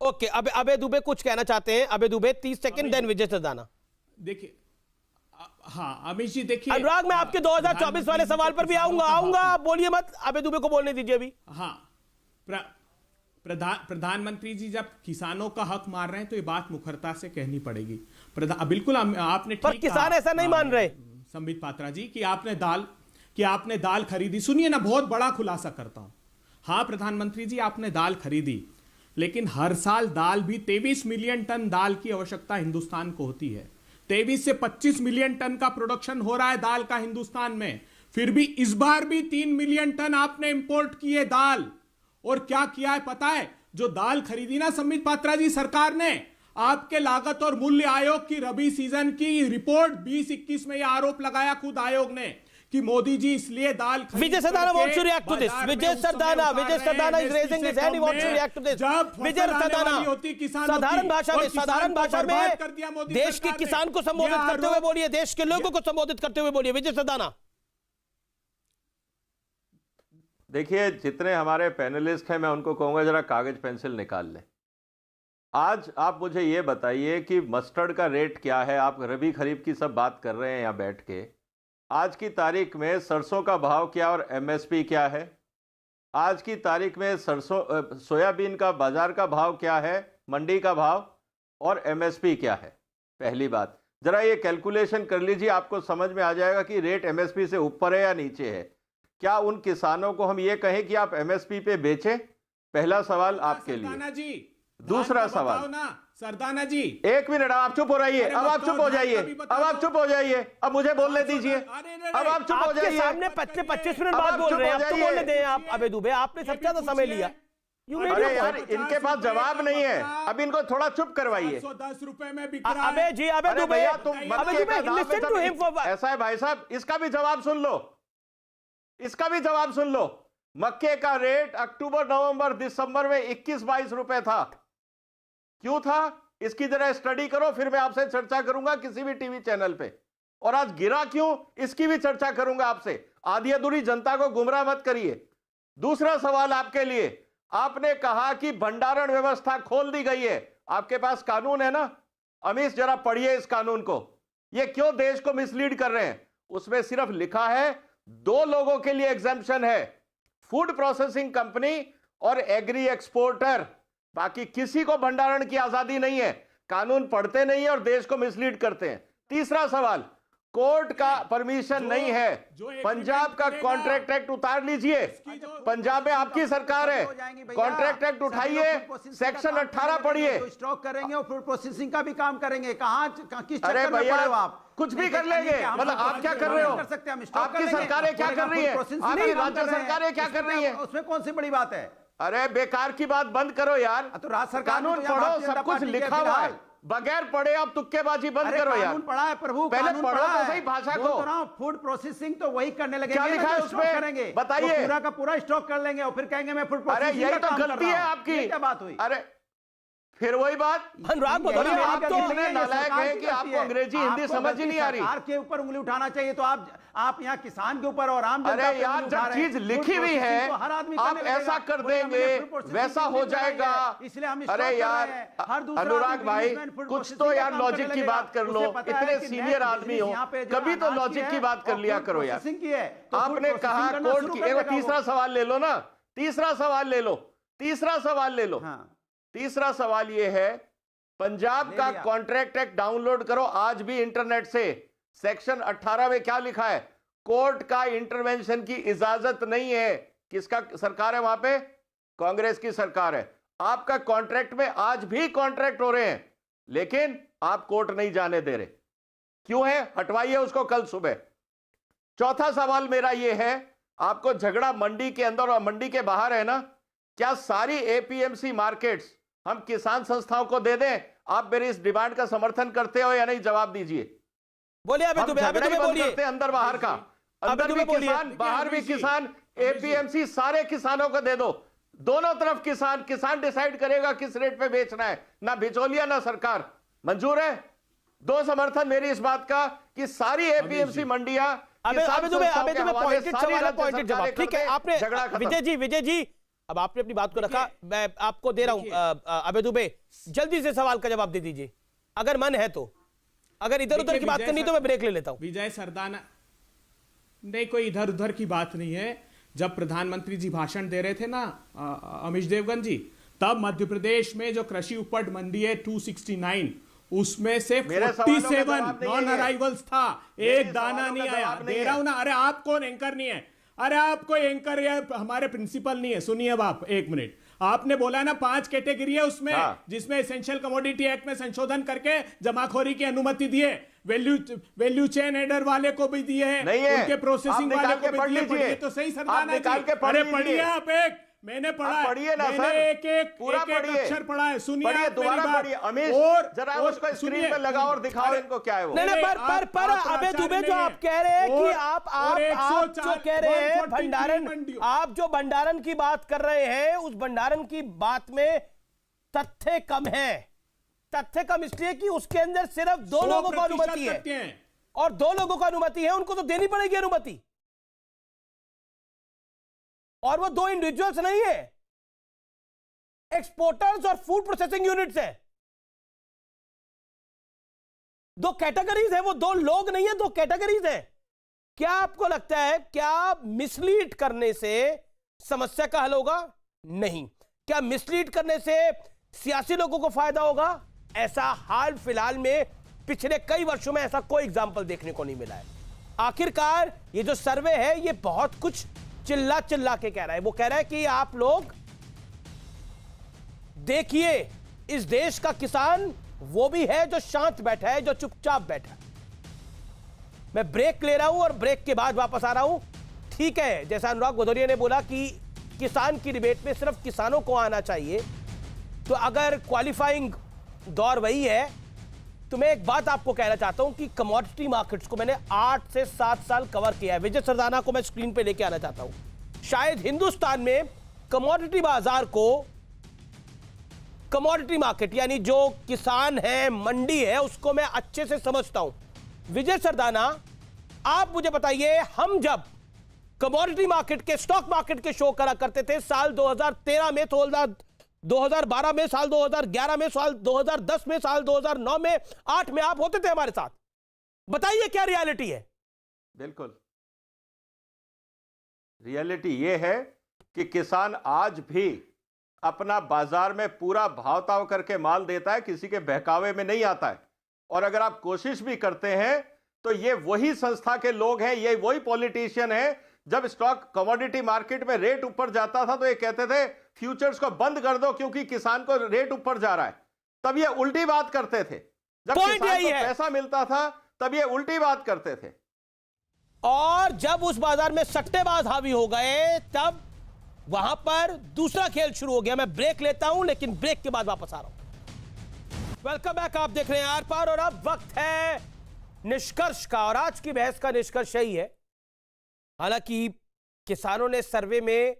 ओके, अबे दुबे कुछ कहना चाहते हैं। अबे दुबे 30 सेकंड, देन विजय सरदाना। देखिए, हाँ अमीश जी देखिए, अनुराग मैं आपके 2024 वाले सवाल पर भी आऊंगा, आप बोलिए मत, अबे दुबे को बोलने दीजिए अभी। हाँ, प्रधानमंत्री जी जब किसानों का हक मार रहे हैं तो ये बात मुखरता से कहनी पड़ेगी। बिल्कुल आपने पर किसान ऐसा नहीं मान रहे संबित पात्रा जी कि आपने दाल खरीदी। सुनिए ना, बहुत बड़ा खुलासा करता हूं। हाँ प्रधानमंत्री जी, आपने दाल खरीदी, लेकिन हर साल दाल भी 23 मिलियन टन दाल की आवश्यकता हिंदुस्तान को होती है। 23 से 25 मिलियन टन का प्रोडक्शन हो रहा है दाल का हिंदुस्तान में, फिर भी इस बार भी 3 मिलियन टन आपने इंपोर्ट किए दाल। और क्या किया है पता है? जो दाल खरीदी ना संबित पात्रा जी सरकार ने, आपके लागत और मूल्य आयोग की रबी सीजन की रिपोर्ट 2021 में यह आरोप लगाया खुद आयोग ने कि मोदी जी इसलिए दाल विजय Sardana wants to react to this. Vijay Sardana is raising his hand. He wants to react to this. विजय सरदाना साधारण भाषा में देश के किसान को संबोधित करते हुए बोलिए, देश के लोगों को संबोधित करते हुए बोलिए विजय सरदाना। देखिए, जितने हमारे पैनलिस्ट हैं मैं उनको कहूंगा जरा कागज पेंसिल निकाल लें। आज आप मुझे ये बताइए कि मस्टर्ड का रेट क्या है। आप रबी खरीफ की सब बात कर रहे हैं यहाँ बैठ के। आज की तारीख में सरसों का भाव क्या और एमएसपी क्या है? आज की तारीख में सोयाबीन का बाजार का भाव क्या है, मंडी का भाव, और एमएसपी क्या है? पहली बात, जरा ये कैलकुलेशन कर लीजिए, आपको समझ में आ जाएगा कि रेट एमएसपी से ऊपर है या नीचे है। क्या उन किसानों को हम ये कहें कि आप एमएसपी पे बेचें? पहला सवाल आपके लिए। दूसरा सवाल, सरदाना जी एक मिनट, आप चुप हो रहिए। अब आप चुप हो जाइए, अब आप चुप हो जाइए, अब मुझे बोलने दीजिए। अब आप चुप हो जाइए। सामने 25 मिनट बाद बोल रहे हैं, आप तो बोलने दें। आप अबे दुबे, आपने सबसे ज्यादा समय लिया। अरे यार, इनके पास जवाब नहीं है, अब इनको थोड़ा चुप करवाइए। 110 रुपए में बिक रहा है। Abhay ji, Abhay Dubey, listen to him for. ऐसा है भाई साहब, इसका भी जवाब सुन लो, इसका भी जवाब सुन लो। मक्के का रेट अक्टूबर, नवंबर, दिसंबर में 21-22 रुपए था। क्यों था? इसकी जरा स्टडी करो, फिर मैं आपसे चर्चा करूंगा किसी भी टीवी चैनल पे। और आज गिरा क्यों, इसकी भी चर्चा करूंगा आपसे। आधी अधूरी जनता को गुमराह मत करिए। दूसरा सवाल आपके लिए, आपने कहा कि भंडारण व्यवस्था खोल दी गई है। आपके पास कानून है ना? अमीश जरा पढ़िए इस कानून को। ये क्यों देश को मिसलीड कर रहे हैं? उसमें सिर्फ लिखा है 2 लोगों के लिए एग्जेम्पशन है, फूड प्रोसेसिंग कंपनी और एग्री एक्सपोर्टर। बाकी किसी को भंडारण की आजादी नहीं है। कानून पढ़ते नहीं है और देश को मिसलीड करते हैं। तीसरा सवाल, कोर्ट का परमिशन नहीं है। पंजाब का कॉन्ट्रैक्ट एक्ट उतार लीजिए, पंजाब में आपकी सरकार है। कॉन्ट्रैक्ट एक्ट उठाइए, सेक्शन 18 पढ़िए। स्टॉक करेंगे और फूड प्रोसेसिंग का भी काम करेंगे। किस अरे चक्कर में भैया, पड़े हो आप? कुछ भी कर लेंगे। मतलब आप क्या कर रहे हो? आपकी सरकारें क्या कर रही है? आपकी राज्य सरकारें क्या कर रही है? उसमें कौन सी बड़ी बात है? अरे बेकार की बात बंद करो यार। तो राज्य सरकार कानून पढ़ो, सब कुछ लिखा हुआ है। बगैर पढ़े आप तुक्केबाजी बंद करो यार। कानून पढ़ा है प्रभु, पहले पढ़ो तो सही भाषा को। फूड प्रोसेसिंग तो वही करने लगेंगे। क्या लिखा है उसमें? करेंगे, बताइए। पूरा का पूरा स्टॉक कर लेंगे और फिर कहेंगे मैं फूड प्रोसेसिंग। अरे यही तो गलती है आपकी। क्या बात हुई? अरे फिर वही बात। अनुराग आप तो इतने नालायक हैं कि आपको अंग्रेजी हिंदी समझ ही नहीं आ रही। सरकार के ऊपर उंगली उठाना चाहिए, तो आप यहाँ किसान के ऊपर और आम जनता अरे यार, जब चीज लिखी हुई है आप ऐसा कर देंगे वैसा हो जाएगा। इसलिए हम अरे यार अनुराग भाई, कुछ तो यार लॉजिक की बात कर लो। इतने सीनियर आदमी हो, कभी तो लॉजिक की बात कर लिया करो यार। आपने कहा कोर्ट की। एक तीसरा सवाल ले लो ना, तीसरा सवाल ले लो, तीसरा सवाल ले लो। तीसरा सवाल यह है, पंजाब का कॉन्ट्रैक्ट एक्ट डाउनलोड करो आज भी इंटरनेट से। सेक्शन 18 में क्या लिखा है? कोर्ट का इंटरवेंशन की इजाजत नहीं है। किसका सरकार है वहां पे? कांग्रेस की सरकार है। आपका कॉन्ट्रैक्ट में आज भी कॉन्ट्रैक्ट हो रहे हैं, लेकिन आप कोर्ट नहीं जाने दे रहे। क्यों है? हटवाइए उसको कल सुबह। चौथा सवाल मेरा यह है, आपको झगड़ा मंडी के अंदर और मंडी के बाहर है ना? क्या सारी एपीएमसी मार्केट्स हम किसान संस्थाओं को दे दें? आप मेरी इस डिमांड का समर्थन करते हो या नहीं? जवाब दीजिए। बोलिए अबे दुबे, बोलिए। अंदर बाहर का, अंदर भी किसान बाहर भी किसान, एपीएमसी सारे किसानों को दे दो। दोनों तरफ किसान, किसान डिसाइड करेगा किस रेट पे बेचना है, ना बिचौलिया ना सरकार। मंजूर है? दो समर्थन मेरी इस बात का कि सारी एपीएमसी मंडियां पॉइंटेड जवाब। ठीक है, आपने विजय जी अब आपने अपनी बात को रखा, मैं आपको दे रहा हूं अभय दुबे, जल्दी से सवाल का जवाब दे दीजिए अगर मन है तो। अगर इधर उधर की बात करनी तो मैं ब्रेक ले लेता हूं। विजय सरदाना, नहीं कोई इधर उधर की बात नहीं है। जब प्रधानमंत्री जी भाषण दे रहे थे ना अमीश देवगन जी, तब मध्य प्रदेश में जो कृषि उपज मंडी है 269, उसमें से 47 नॉन अराइवल्स था, एक दाना नहीं आया। दे रहा हूं ना। अरे आप कौन एंकर नहीं है? अरे आप कोई एंकर या हमारे प्रिंसिपल नहीं है। सुनिए अब आप एक मिनट, आपने बोला ना 5 कैटेगरी है उसमें, जिसमें एसेंशियल कमोडिटी एक्ट में संशोधन करके जमाखोरी की अनुमति दिए, वैल्यू चेन एडर वाले को भी दिए हैं, उनके प्रोसेसिंग वाले को भी दिए। पढ़िए तो सही सरदाना जी, अरे पढ़िए आप। एक मैंने पढ़ा है, पढ़िए ना मैंने सर, एक अक्षर पढ़ा है। सुनिए आप दोबारा पढ़िए अमीश, जरा उसको स्क्रीन पे लगाओ और दिखाओ इनको क्या है वो। नहीं पर अबे दुबे जो आप कह रहे हैं कि आप जो कह रहे हैं भंडारण, आप जो भंडारण की बात कर रहे हैं, उस भंडारण की बात में तथ्य कम है। तथ्य कम इसलिए कि उसके अंदर सिर्फ 2 लोगों को अनुमति है, और 2 लोगों को अनुमति है, उनको तो देनी पड़ेगी अनुमति, और वो 2 इंडिविजुअल्स नहीं है, एक्सपोर्टर्स और फूड प्रोसेसिंग यूनिट्स है। 2 कैटेगरीज है, वो 2 लोग नहीं है, 2 कैटेगरीज है। क्या आपको लगता है क्या मिसलीड करने से समस्या का हल होगा? नहीं। क्या मिसलीड करने से सियासी लोगों को फायदा होगा? ऐसा हाल फिलहाल में पिछले कई वर्षों में ऐसा कोई एग्जाम्पल देखने को नहीं मिला है। आखिरकार ये जो सर्वे है ये बहुत कुछ चिल्ला चिल्ला के कह रहा है। वो कह रहा है कि आप लोग देखिए, इस देश का किसान वो भी है जो शांत बैठा है, जो चुपचाप बैठा है। मैं ब्रेक ले रहा हूं और ब्रेक के बाद वापस आ रहा हूं। ठीक है, जैसा अनुराग भदौरिया ने बोला कि किसान की डिबेट में सिर्फ किसानों को आना चाहिए, तो अगर क्वालिफाइंग दौर वही है तो मैं एक बात आपको कहना चाहता हूं कि कमोडिटी मार्केट्स को मैंने 8 से 7 साल कवर किया है। विजय सरदाना को मैं स्क्रीन पे लेके आना चाहता हूं। शायद हिंदुस्तान में कमोडिटी बाजार को, कमोडिटी मार्केट यानी जो किसान है, मंडी है, उसको मैं अच्छे से समझता हूं। विजय सरदाना, आप मुझे बताइए, हम जब कमोडिटी मार्केट के, स्टॉक मार्केट के शो करा करते थे साल 2013 में, 2012 में, साल 2011 में, साल 2010 में, साल 2009 में, 8 में आप होते थे हमारे साथ। बताइए क्या रियलिटी है? बिल्कुल रियलिटी ये है कि किसान आज भी अपना बाजार में पूरा भाव ताव करके माल देता है, किसी के बहकावे में नहीं आता है। और अगर आप कोशिश भी करते हैं तो ये वही संस्था के लोग हैं, ये वही पॉलिटिशियन है। जब स्टॉक कमोडिटी मार्केट में रेट ऊपर जाता था तो ये कहते थे फ्यूचर्स को बंद कर दो क्योंकि किसान को रेट ऊपर जा रहा है। तब ये उल्टी बात करते थे। जब किसान को पैसा मिलता था तब ये उल्टी बात करते थे। और जब उस बाजार में सट्टेबाज हावी हो गए तब वहां पर दूसरा खेल शुरू हो गया। मैं ब्रेक लेता हूं, लेकिन ब्रेक के बाद वापस आ रहा हूं। वेलकम बैक, आप देख रहे हैं आर पार, और अब वक्त है निष्कर्ष का। और आज की बहस का निष्कर्ष यही है, हालांकि किसानों ने सर्वे में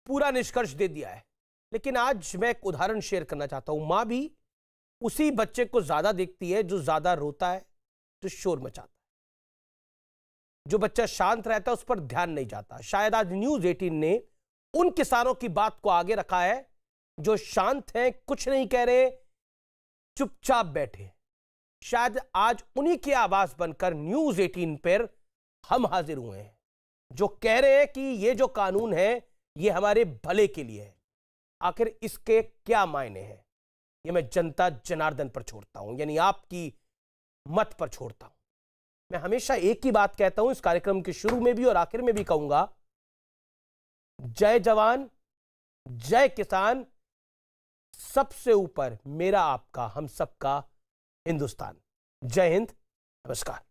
पूरा निष्कर्ष दे दिया है, लेकिन आज मैं एक उदाहरण शेयर करना चाहता हूं। मां भी उसी बच्चे को ज्यादा देखती है जो ज्यादा रोता है, जो शोर मचाता है। जो बच्चा शांत रहता है उस पर ध्यान नहीं जाता। शायद आज न्यूज़ 18 ने उन किसानों की बात को आगे रखा है जो शांत हैं, कुछ नहीं कह रहे, चुपचाप बैठे। शायद आज उन्हीं की आवाज बनकर न्यूज़ 18 पर हम हाजिर हुए हैं, जो कह रहे हैं कि ये जो कानून है ये हमारे भले के लिए है। आखिर इसके क्या मायने हैं, ये मैं जनता जनार्दन पर छोड़ता हूं, यानी आपकी मत पर छोड़ता हूं। मैं हमेशा एक ही बात कहता हूं, इस कार्यक्रम के शुरू में भी और आखिर में भी कहूंगा, जय जवान, जय किसान, सबसे ऊपर मेरा, आपका, हम सबका हिंदुस्तान। जय हिंद, नमस्कार।